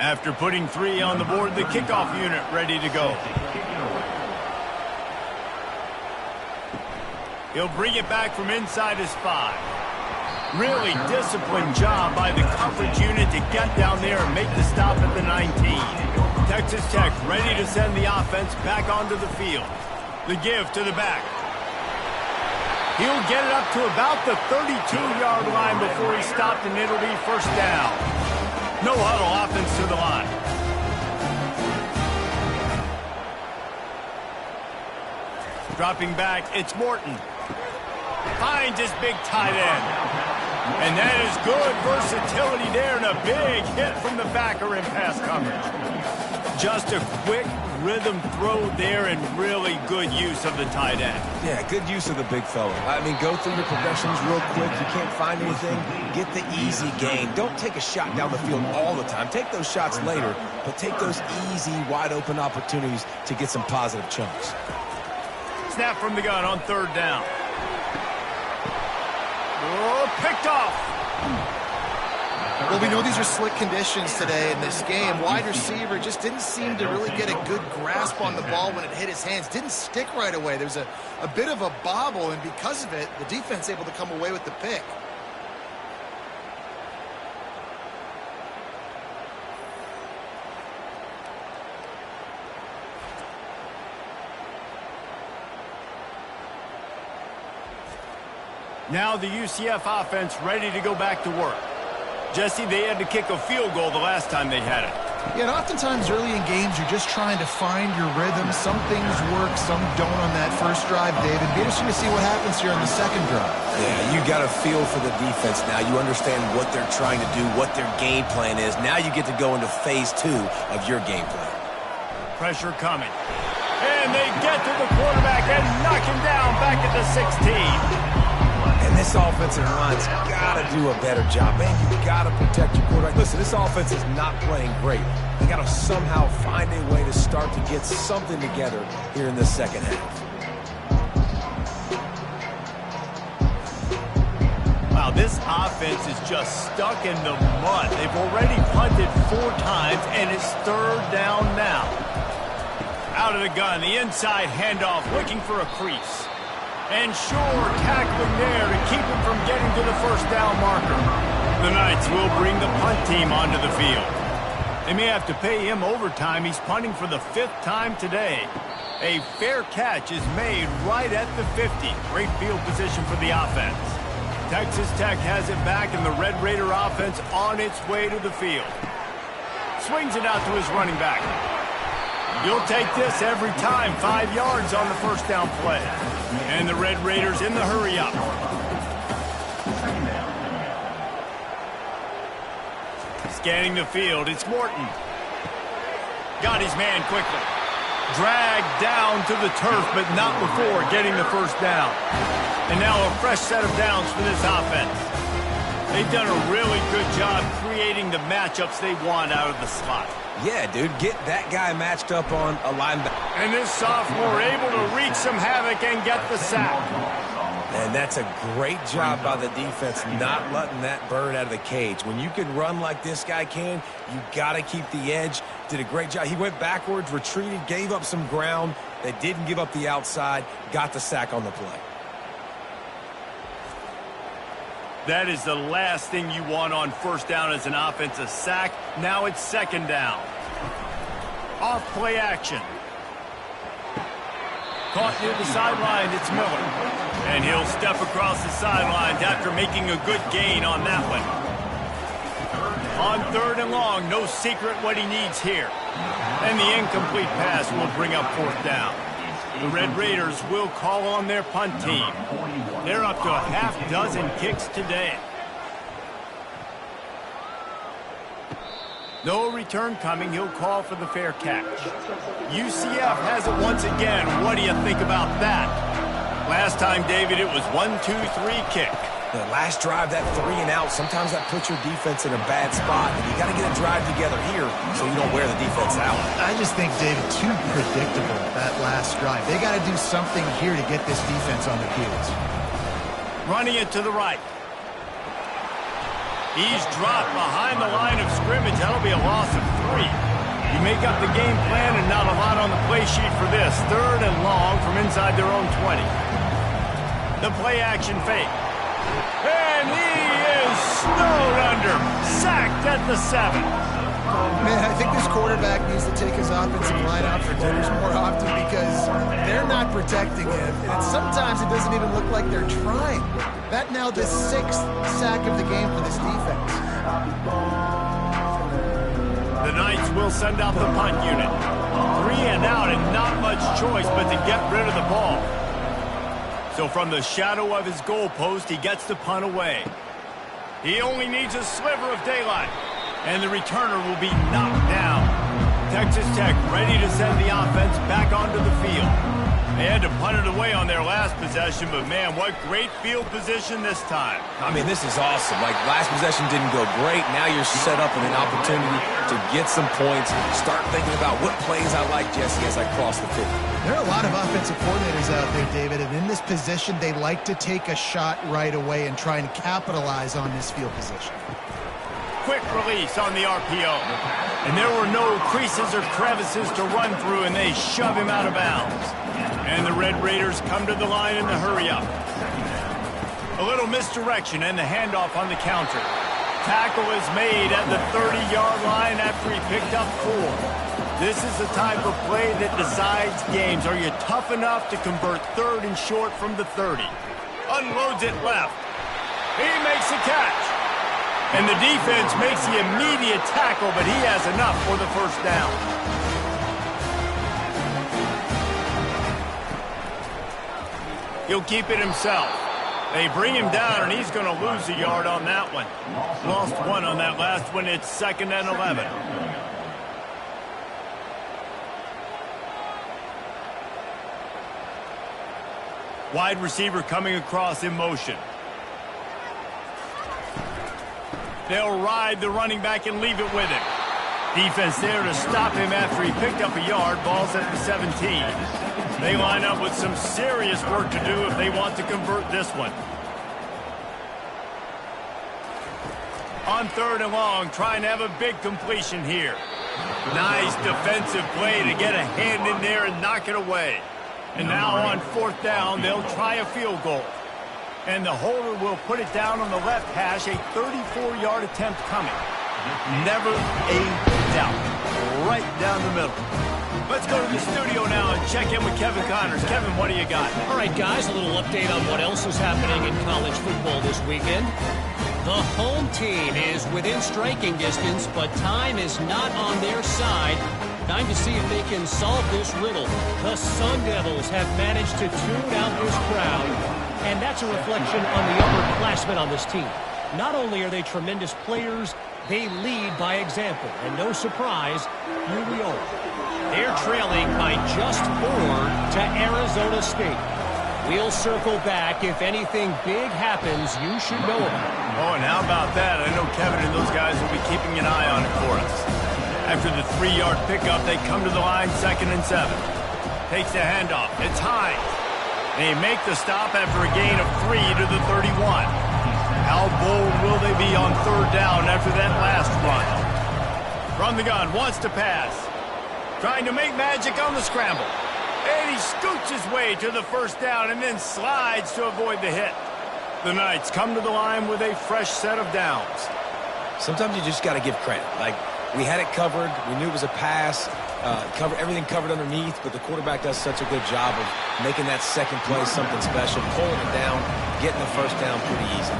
After putting 3 on the board, the kickoff unit ready to go. He'll bring it back from inside his 5. Really disciplined job by the coverage unit to get down there and make the stop at the 19. Texas Tech ready to send the offense back onto the field. The give to the back. He'll get it up to about the 32-yard line before he stopped, and it'll be first down. No huddle offense to the line. Dropping back, it's Morton. Finds his big tight end. And that is good versatility there, and a big hit from the backer in pass coverage. Just a quick rhythm throw there, and really good use of the tight end. Yeah, good use of the big fella. I mean, go through your progressions real quick. You can't find anything, get the easy gain. Don't take a shot down the field all the time. Take those shots later, but take those easy, wide-open opportunities to get some positive chunks. Snap from the gun on 3rd down. Oh, picked off. Well, we know these are slick conditions today in this game. Wide receiver just didn't seem to really get a good grasp on the ball when it hit his hands. Didn't stick right away. There's a bit of a bobble, and because of it, the defense able to come away with the pick. Now the UCF offense ready to go back to work. Jesse, they had to kick a field goal the last time they had it. Yeah, and oftentimes early in games, you're just trying to find your rhythm. Some things work, some don't on that first drive, David. Be interesting to see what happens here on the second drive. Yeah, you got a feel for the defense now. You understand what they're trying to do, what their game plan is. Now you get to go into phase 2 of your game plan. Pressure coming. And they get to the quarterback and knock him down back at the 16. And this offensive line's got to do a better job. Man, you got to protect your quarterback. Listen, this offense is not playing great. They got to somehow find a way to start to get something together here in the second half. Wow, this offense is just stuck in the mud. They've already punted 4 times, and it's 3rd down now. Out of the gun, the inside handoff, looking for a crease. And sure, tackling there to keep him from getting to the first down marker. The Knights will bring the punt team onto the field. They may have to pay him overtime. He's punting for the 5th time today. A fair catch is made right at the 50. Great field position for the offense. Texas Tech has it back, and the Red Raider offense on its way to the field. Swings it out to his running back. You'll take this every time. 5 yards on the first down play. And the Red Raiders in the hurry-up. Scanning the field, it's Morton. Got his man quickly. Dragged down to the turf, but not before getting the first down. And now a fresh set of downs for this offense. They've done a really good job creating the matchups they want out of the slot. Yeah, dude, get that guy matched up on a linebacker. And this sophomore able to wreak some havoc and get the sack. And that's a great job by the defense not letting that bird out of the cage. When you can run like this guy can, you got to keep the edge. Did a great job. He went backwards, retreated, gave up some ground. They didn't give up the outside, got the sack on the play. That is the last thing you want on first down as an offensive sack. Now it's 2nd down. Off play action. Caught near the sideline, it's Miller. And he'll step across the sidelines after making a good gain on that one. On 3rd and long, no secret what he needs here. And the incomplete pass will bring up 4th down. The Red Raiders will call on their punt team. They're up to a half-dozen kicks today. No return coming. He'll call for the fair catch. UCF has it once again. What do you think about that? Last time, David, it was 1-2-3 kick. The last drive, that 3 and out, sometimes that puts your defense in a bad spot. And you got to get a drive together here so you don't wear the defense out. I just think, David, too predictable, that last drive. They got to do something here to get this defense on their heels. Running it to the right. He's dropped behind the line of scrimmage. That'll be a loss of 3. 3. You make up the game plan and not a lot on the play sheet for this. 3rd and long from inside their own 20. The play action fake. And he is snowed under. Sacked at the 7. Man, I think this quarterback needs to take his offensive line out for dinners more often because they're not protecting him. And sometimes it doesn't even look like they're trying. That now the 6th sack of the game for this defense. The Knights will send out the punt unit. 3 and out and not much choice but to get rid of the ball. So from the shadow of his goalpost, he gets the punt away. He only needs a sliver of daylight. And the returner will be knocked down. Texas Tech ready to send the offense back onto the field. They had to punt it away on their last possession, but man, what great field position this time. I mean, this is awesome. Like, last possession didn't go great. Now you're set up with an opportunity to get some points. Start thinking about what plays I like, Jesse, as I cross the field. There are a lot of offensive coordinators out there, David, and in this position, they like to take a shot right away and try and capitalize on this field position. Quick release on the RPO. And there were no creases or crevices to run through, and they shove him out of bounds. And the Red Raiders come to the line in the hurry-up. A little misdirection and the handoff on the counter. Tackle is made at the 30-yard line after he picked up 4. This is the type of play that decides games. Are you tough enough to convert 3rd and short from the 30? Unloads it left. He makes the catch. And the defense makes the immediate tackle, but he has enough for the 1st down. He'll keep it himself. They bring him down, and he's going to lose a yard on that one. Lost 1 on that last one. It's 2nd and 11. Wide receiver coming across in motion. They'll ride the running back and leave it with him. Defense there to stop him after he picked up a yard. Ball's at the 17. They line up with some serious work to do if they want to convert this one. On 3rd and long, trying to have a big completion here. Nice defensive play to get a hand in there and knock it away. And now on 4th down, they'll try a field goal. And the holder will put it down on the left hash, a 34-yard attempt coming. Never a doubt. Right down the middle. Let's go to the studio now and check in with Kevin Connors. Kevin, what do you got? All right, guys, a little update on what else is happening in college football this weekend. The home team is within striking distance, but time is not on their side. Time to see if they can solve this riddle. The Sun Devils have managed to tune out this crowd, and that's a reflection on the upperclassmen on this team. Not only are they tremendous players, they lead by example. And no surprise, here we are. They're trailing by just 4 to Arizona State. We'll circle back. If anything big happens, you should know about it. Oh, and how about that? I know Kevin and those guys will be keeping an eye on it for us. After the 3-yard pickup, they come to the line, 2nd and 7. Takes the handoff. It's high. They make the stop after a gain of 3 to the 31. How bold will they be on 3rd down after that last run? From the gun, wants to pass. Trying to make magic on the scramble. And he scoots his way to the 1st down and then slides to avoid the hit. The Knights come to the line with a fresh set of downs. Sometimes you just got to give credit. Like, we had it covered. We knew it was a pass. Everything covered underneath, but the quarterback does such a good job of making that second play something special, pulling it down, getting the 1st down pretty easy.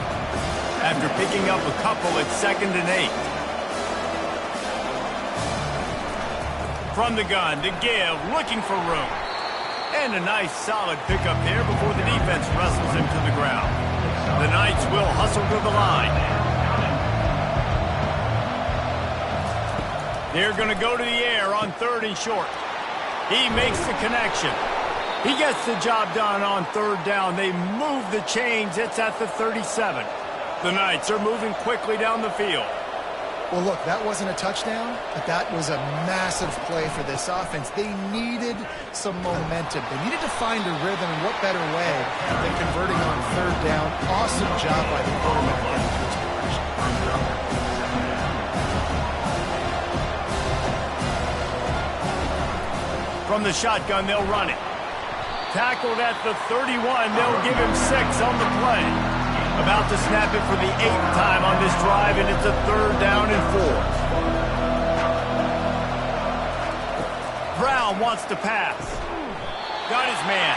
After picking up a couple, it's 2nd and 8. From the gun to give, looking for room. And a nice solid pickup there before the defense wrestles him to the ground. The Knights will hustle to the line. They're going to go to the air on 3rd and short. He makes the connection. He gets the job done on 3rd down. They move the chains. It's at the 37. The Knights are moving quickly down the field. Well, look, that wasn't a touchdown, but that was a massive play for this offense. They needed some momentum. They needed to find a rhythm, and what better way than converting on 3rd down. Awesome job by the quarterback. From the shotgun, they'll run it. Tackled at the 31, they'll give him 6 on the play. About to snap it for the 8th time on this drive, and it's a 3rd down and 4. Brown wants to pass. Got his man.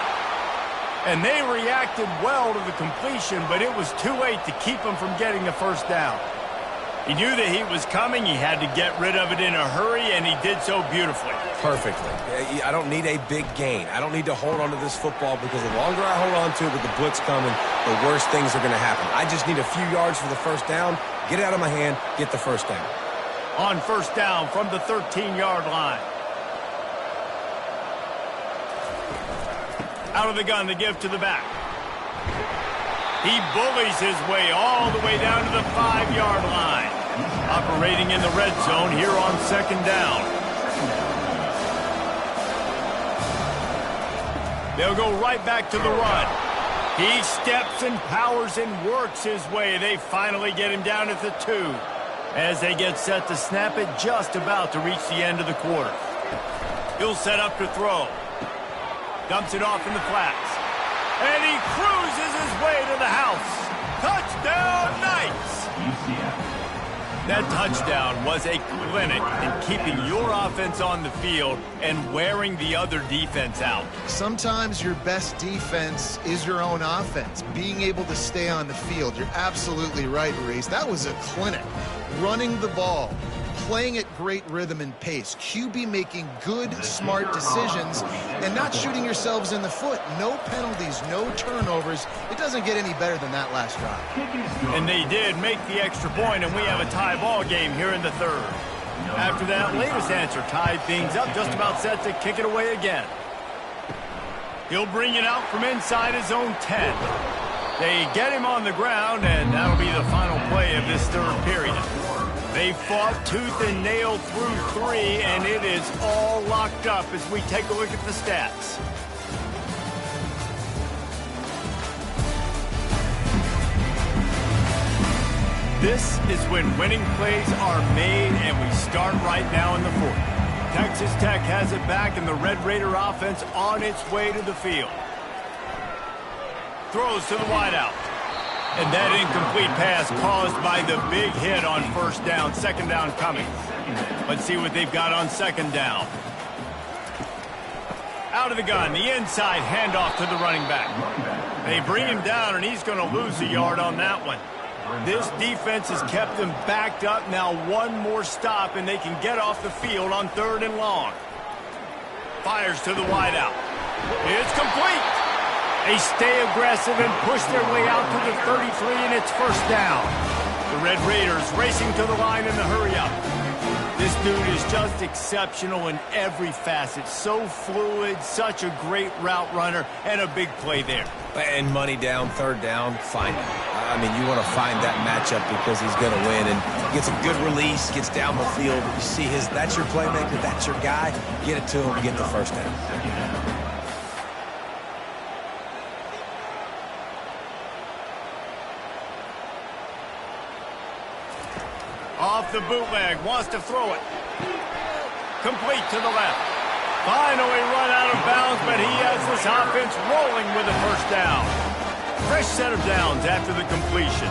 And they reacted well to the completion, but it was too late to keep him from getting the 1st down. He knew that he was coming. He had to get rid of it in a hurry, and he did so beautifully. Perfectly. I don't need a big gain. I don't need to hold on to this football because the longer I hold on to it with the blitz coming, the worse things are going to happen. I just need a few yards for the 1st down, get it out of my hand, get the 1st down. On 1st down from the 13-yard line. Out of the gun, the give to the back. He bullies his way all the way down to the 5-yard line. Operating in the red zone here on 2nd down. They'll go right back to the run. He steps and powers and works his way. They finally get him down at the 2. As they get set to snap it, just about to reach the end of the quarter. He'll set up to throw. Dumps it off in the flats. And he cruises his way to the house. Touchdown, Knights! UCF. That touchdown was a clinic in keeping your offense on the field and wearing the other defense out. Sometimes your best defense is your own offense, being able to stay on the field. You're absolutely right, Reese. That was a clinic. Running the ball, playing at great rhythm and pace, QB making good, smart decisions, and not shooting yourselves in the foot. No penalties, no turnovers. It doesn't get any better than that last drive. And they did make the extra point, and we have a tie ball game here in the 3rd. After that latest answer tied things up, just about set to kick it away again. He'll bring it out from inside his own 10. They get him on the ground, and that'll be the final play of this 3rd period. They fought tooth and nail through 3, and it is all locked up as we take a look at the stats. This is when winning plays are made, and we start right now in the 4th. Texas Tech has it back, and the Red Raider offense on its way to the field. Throws to the wideout. And that incomplete pass caused by the big hit on 1st down. 2nd down coming. Let's see what they've got on 2nd down. Out of the gun, the inside handoff to the running back. They bring him down, and he's going to lose a yard on that one. This defense has kept them backed up. Now one more stop, and they can get off the field on 3rd and long. Fires to the wideout. It's complete. They stay aggressive and push their way out to the 33, and it's 1st down. The Red Raiders racing to the line in the hurry-up. This dude is just exceptional in every facet. So fluid, such a great route runner, and a big play there. And money down, 3rd down, find him. I mean, you want to find that matchup because he's going to win, and gets a good release, gets down the field. You see that's your playmaker, that's your guy. Get it to him to get the 1st down. Off the bootleg, wants to throw it. Complete to the left. Finally run out of bounds, but he has this offense rolling with a 1st down. Fresh set of downs after the completion.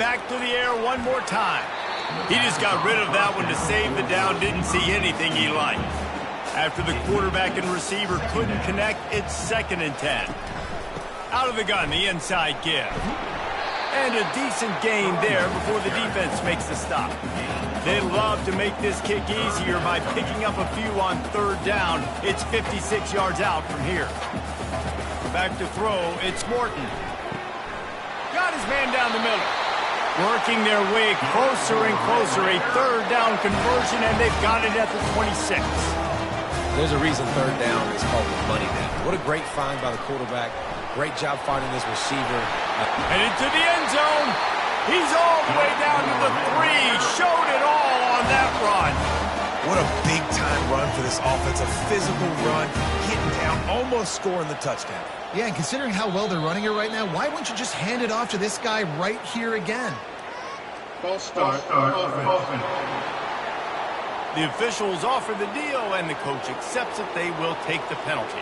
Back to the air one more time. He just got rid of that one to save the down, didn't see anything he liked. After the quarterback and receiver couldn't connect, it's 2nd and 10. Out of the gun, the inside give. And a decent gain there before the defense makes the stop. They love to make this kick easier by picking up a few on 3rd down. It's 56 yards out from here. Back to throw, it's Morton. Got his man down the middle. Working their way closer and closer. A 3rd down conversion, and they've got it at the 26. There's a reason 3rd down is called the money down. What a great find by the quarterback. Great job finding this receiver. And into the end zone. He's all the way down to the 3. Showed it all on that run. What a big-time run for this offense. A physical run, getting down, almost scoring the touchdown. Yeah, and considering how well they're running it right now, why wouldn't you just hand it off to this guy right here again? False start. Offense. The officials offer the deal, and the coach accepts it. They will take the penalty.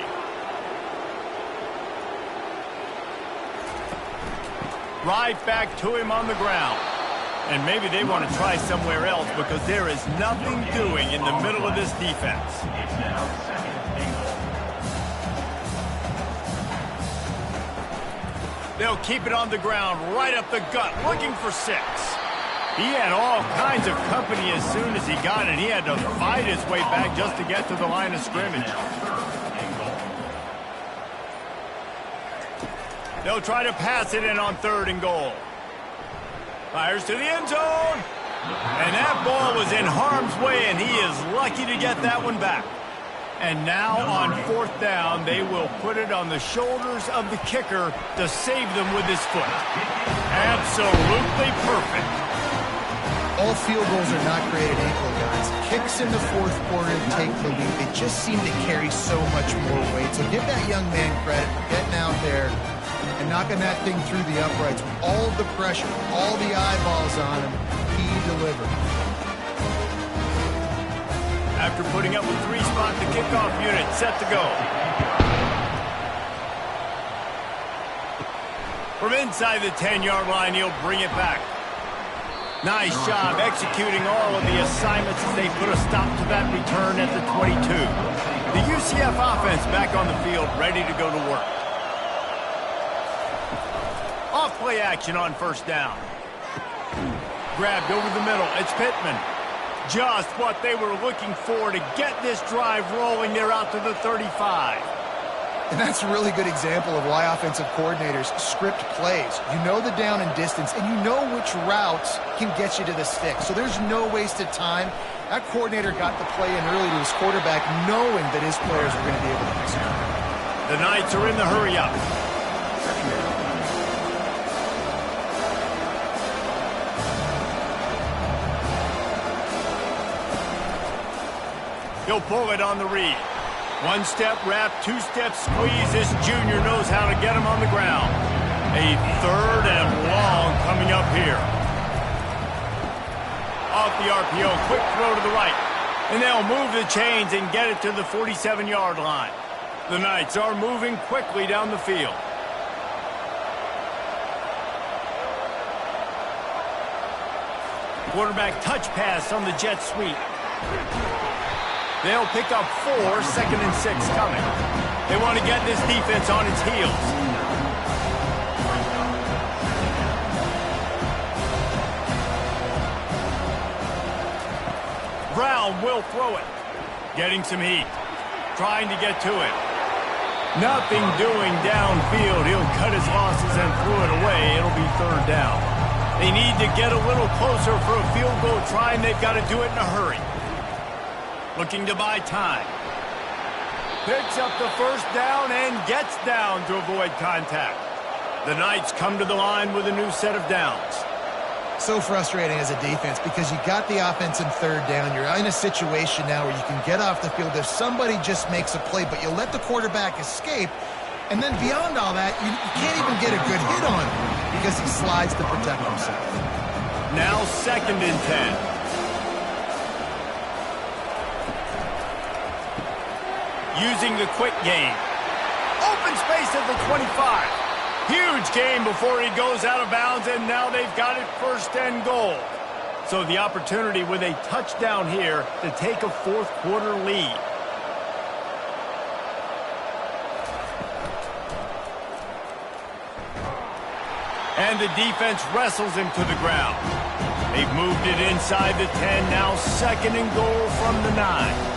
Right back to him on the ground. And maybe they want to try somewhere else because there is nothing doing in the middle of this defense. It's now second and goal. They'll keep it on the ground, right up the gut, looking for 6. He had all kinds of company as soon as he got it. He had to fight his way back just to get to the line of scrimmage. They'll try to pass it in on 3rd and goal. Fires to the end zone. And that ball was in harm's way, and he is lucky to get that one back. And now on 4th down, they will put it on the shoulders of the kicker to save them with his foot. Absolutely perfect. All field goals are not created equal, guys. Kicks in the 4th quarter take the lead. They just seem to carry so much more weight. So give that young man credit for getting out there and knocking that thing through the uprights with all of the pressure, all the eyeballs on him. He delivered. After putting up a 3-spot, the kickoff unit set to go. From inside the 10-yard line, he'll bring it back. Nice job executing all of the assignments as they put a stop to that return at the 22. The UCF offense back on the field, ready to go to work. Off-play action on 1st down. Grabbed over the middle. It's Pittman. Just what they were looking for to get this drive rolling. They're out to the 35. And that's a really good example of why offensive coordinators script plays. You know the down and distance, and you know which routes can get you to the stick. So there's no wasted time. That coordinator got the play in early to his quarterback, knowing that his players were going to be able to execute. The Knights are in the hurry-up. He'll pull it on the read. 1-step wrap, 2-step squeeze. This junior knows how to get him on the ground. A 3rd and long coming up here. Off the RPO, quick throw to the right. And they'll move the chains and get it to the 47-yard line. The Knights are moving quickly down the field. Quarterback touch pass on the jet sweep. They'll pick up 4, 2nd and 6 coming. They want to get this defense on its heels. Brown will throw it. Getting some heat. Trying to get to it. Nothing doing downfield. He'll cut his losses and throw it away. It'll be 3rd down. They need to get a little closer for a field goal try, and they've got to do it in a hurry. Looking to buy time. Picks up the 1st down and gets down to avoid contact. The Knights come to the line with a new set of downs. So frustrating as a defense because you got the offense in 3rd down. You're in a situation now where you can get off the field if somebody just makes a play, but you let the quarterback escape. And then beyond all that, you can't even get a good hit on him because he slides to protect himself. Now 2nd and 10. Using the quick game. Open space at the 25. Huge gain before he goes out of bounds, and now they've got it 1st and goal. So the opportunity with a touchdown here to take a 4th quarter lead. And the defense wrestles him to the ground. They've moved it inside the 10, now 2nd and goal from the 9.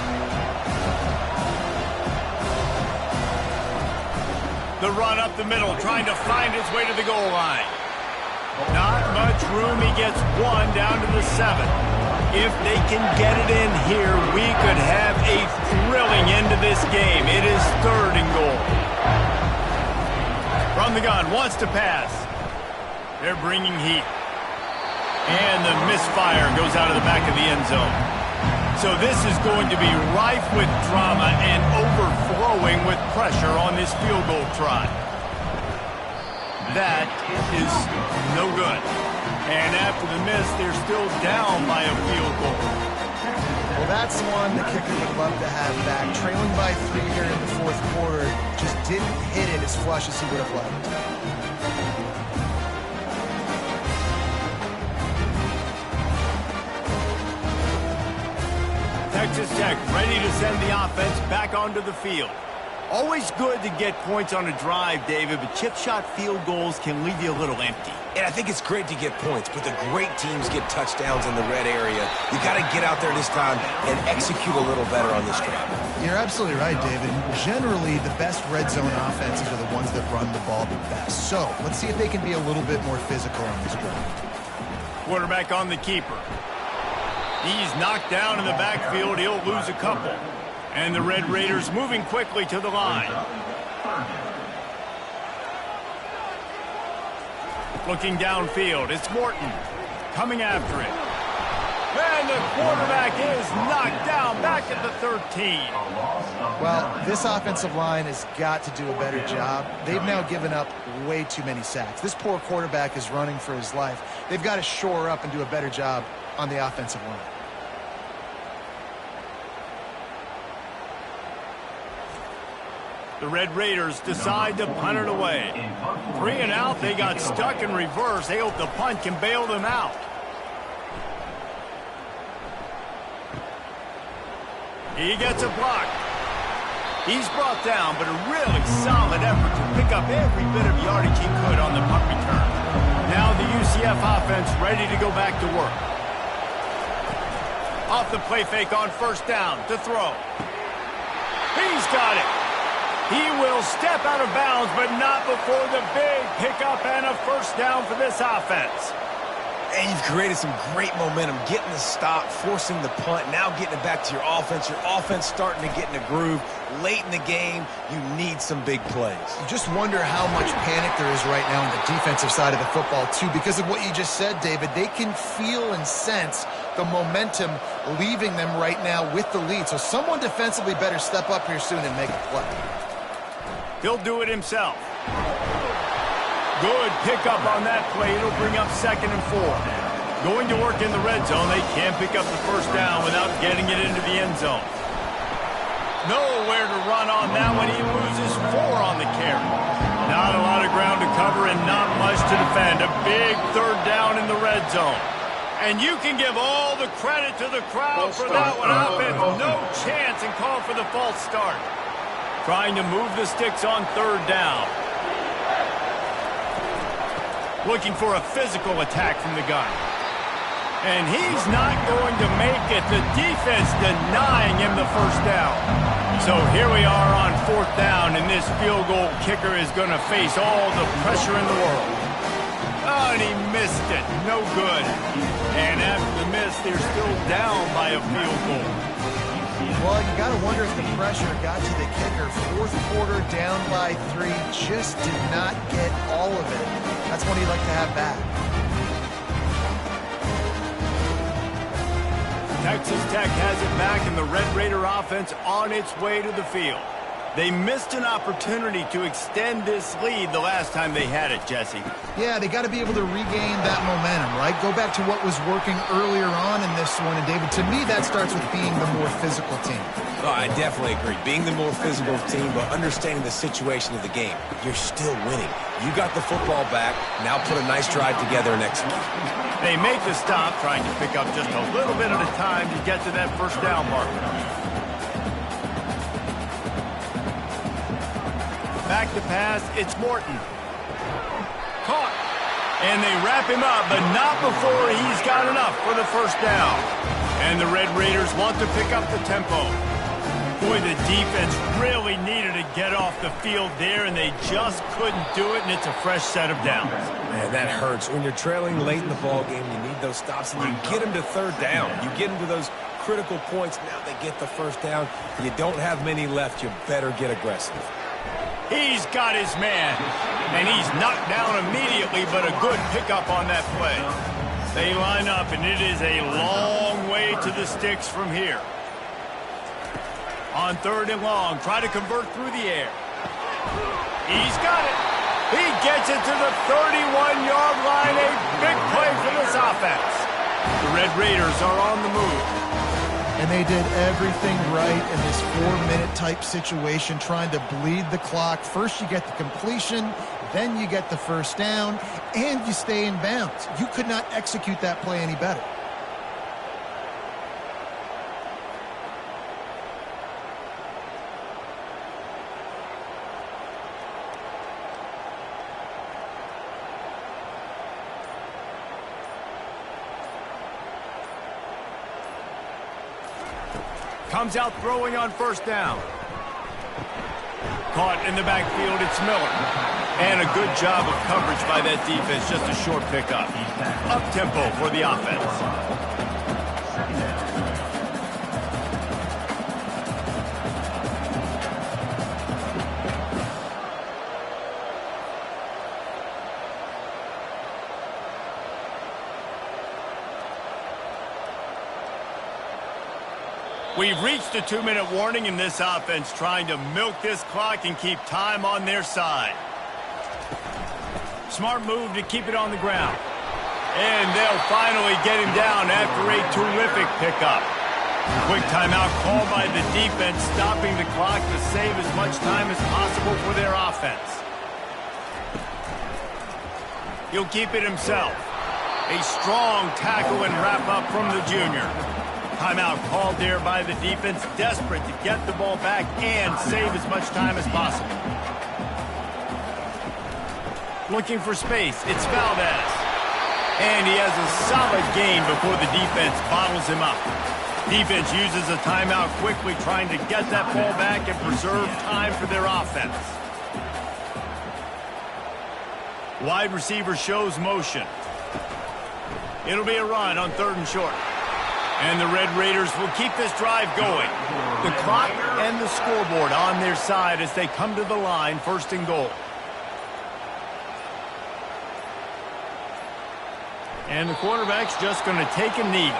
The run up the middle, trying to find his way to the goal line. Not much room. He gets 1 down to the 7. If they can get it in here, we could have a thrilling end to this game. It is 3rd and goal. From the gun, wants to pass. They're bringing heat. And the misfire goes out of the back of the end zone. So this is going to be rife with drama and overflowing with pressure on this field goal try. That is no good. And after the miss, they're still down by a field goal. Well, That's one the kicker would love to have back. Trailing by 3 here in the fourth quarter, just didn't hit it as flush as he would have liked. Texas Tech ready to send the offense back onto the field. Always good to get points on a drive, David, but chip shot field goals can leave you a little empty. And I think it's great to get points, but the great teams get touchdowns in the red area. You got to get out there this time and execute a little better on this drive. You're absolutely right, David. Generally, the best red zone offenses are the ones that run the ball the best. So let's see if they can be a little bit more physical on this drive. Quarterback on the keeper. He's knocked down in the backfield. He'll lose a couple. And the Red Raiders moving quickly to the line. Looking downfield, it's Morton coming after it. And the quarterback is knocked down back at the 13. Well, this offensive line has got to do a better job. They've now given up way too many sacks. This poor quarterback is running for his life. They've got to shore up and do a better job on the offensive line. The Red Raiders decide to punt it away. 3 and out, they got stuck in reverse. They hope the punt can bail them out. He gets a block. He's brought down, but a really solid effort to pick up every bit of yardage he could on the punt return. Now the UCF offense ready to go back to work. Off the play fake on first down to throw. He's got it. He will step out of bounds, but not before the big pickup and a first down for this offense. And you've created some great momentum, getting the stop, forcing the punt, now getting it back to your offense. Your offense starting to get in a groove. Late in the game, you need some big plays. You just wonder how much panic there is right now on the defensive side of the football, too, because of what you just said, David. They can feel and sense the momentum leaving them right now with the lead. So someone defensively better step up here soon and make a play. He'll do it himself. Good pickup on that play. It'll bring up 2nd and 4. Going to work in the red zone. They can't pick up the first down without getting it into the end zone. Nowhere to run on that one. He loses 4 on the carry. Not a lot of ground to cover and not much to defend. A big 3rd down in the red zone. And you can give all the credit to the crowd for that one. Offense, no chance, and call for the false start. Trying to move the sticks on 3rd down. Looking for a physical attack from the gun. And he's not going to make it. The defense denying him the first down. So here we are on 4th down, and this field goal kicker is going to face all the pressure in the world. Oh, and he missed it. No good. And after the miss, they're still down by a field goal. Well, you got to wonder if the pressure got to the kicker. 4th quarter, down by 3, just did not get all of it. That's what he'd like to have back. Texas Tech has it back, and the Red Raider offense on its way to the field. They missed an opportunity to extend this lead the last time they had it, Jesse. Yeah, they got to be able to regain that momentum, right? Go back to what was working earlier on in this one. And, David, to me, that starts with being the more physical team. Oh, I definitely agree. Being the more physical team, but understanding the situation of the game. You're still winning. You got the football back. Now put a nice drive together and execute. They make the stop, trying to pick up just a little bit at a time to get to that first down marker. Back to pass, it's Morton. Caught. And they wrap him up, but not before he's got enough for the first down. And the Red Raiders want to pick up the tempo. Boy, the defense really needed to get off the field there, and they just couldn't do it, and it's a fresh set of downs. Man, that hurts. When you're trailing late in the ball game, you need those stops, and you get them to 3rd down. You get them to those critical points. Now they get the first down. You don't have many left. You better get aggressive. He's got his man, and he's knocked down immediately, but a good pickup on that play. They line up, and it is a long way to the sticks from here. On 3rd and long, try to convert through the air. He's got it. He gets it to the 31-yard line. A big play for this offense. The Red Raiders are on the move. And they did everything right in this 4-minute type situation, trying to bleed the clock. First you get the completion, then you get the first down, and you stay in bounds. You could not execute that play any better. Comes out throwing on first down. Caught in the backfield, it's Miller. And a good job of coverage by that defense, just a short pickup. Up-tempo for the offense. We've reached a 2-minute warning in this offense, trying to milk this clock and keep time on their side. Smart move to keep it on the ground. And they'll finally get him down after a terrific pickup. Quick timeout called by the defense, stopping the clock to save as much time as possible for their offense. He'll keep it himself. A strong tackle and wrap up from the junior. Timeout called there by the defense, desperate to get the ball back and save as much time as possible. Looking for space, it's Valdez. And he has a solid gain before the defense bottles him up. Defense uses a timeout quickly, trying to get that ball back and preserve time for their offense. Wide receiver shows motion. It'll be a run on 3rd and short. And the Red Raiders will keep this drive going. The clock and the scoreboard on their side as they come to the line, 1st and goal. And the quarterback's just going to take a knee.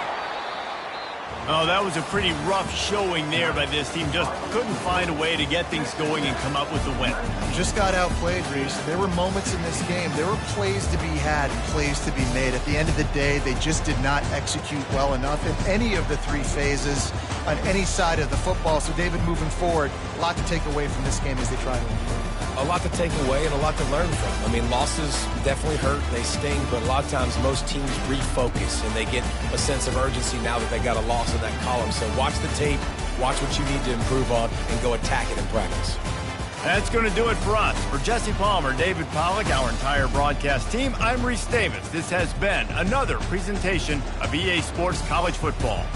Oh, that was a pretty rough showing there by this team. Just couldn't find a way to get things going and come up with the win. Just got outplayed, Reese. There were moments in this game. There were plays to be had and plays to be made. At the end of the day, they just did not execute well enough in any of the 3 phases on any side of the football. So, David, moving forward, a lot to take away from this game as they try to improve. A lot to take away and a lot to learn from. I mean, losses definitely hurt, they sting, but a lot of times most teams refocus and they get a sense of urgency now that they got a loss in that column. So watch the tape, watch what you need to improve on, and go attack it in practice. That's going to do it for us. For Jesse Palmer, David Pollack, our entire broadcast team, I'm Reese Davis. This has been another presentation of EA Sports College Football.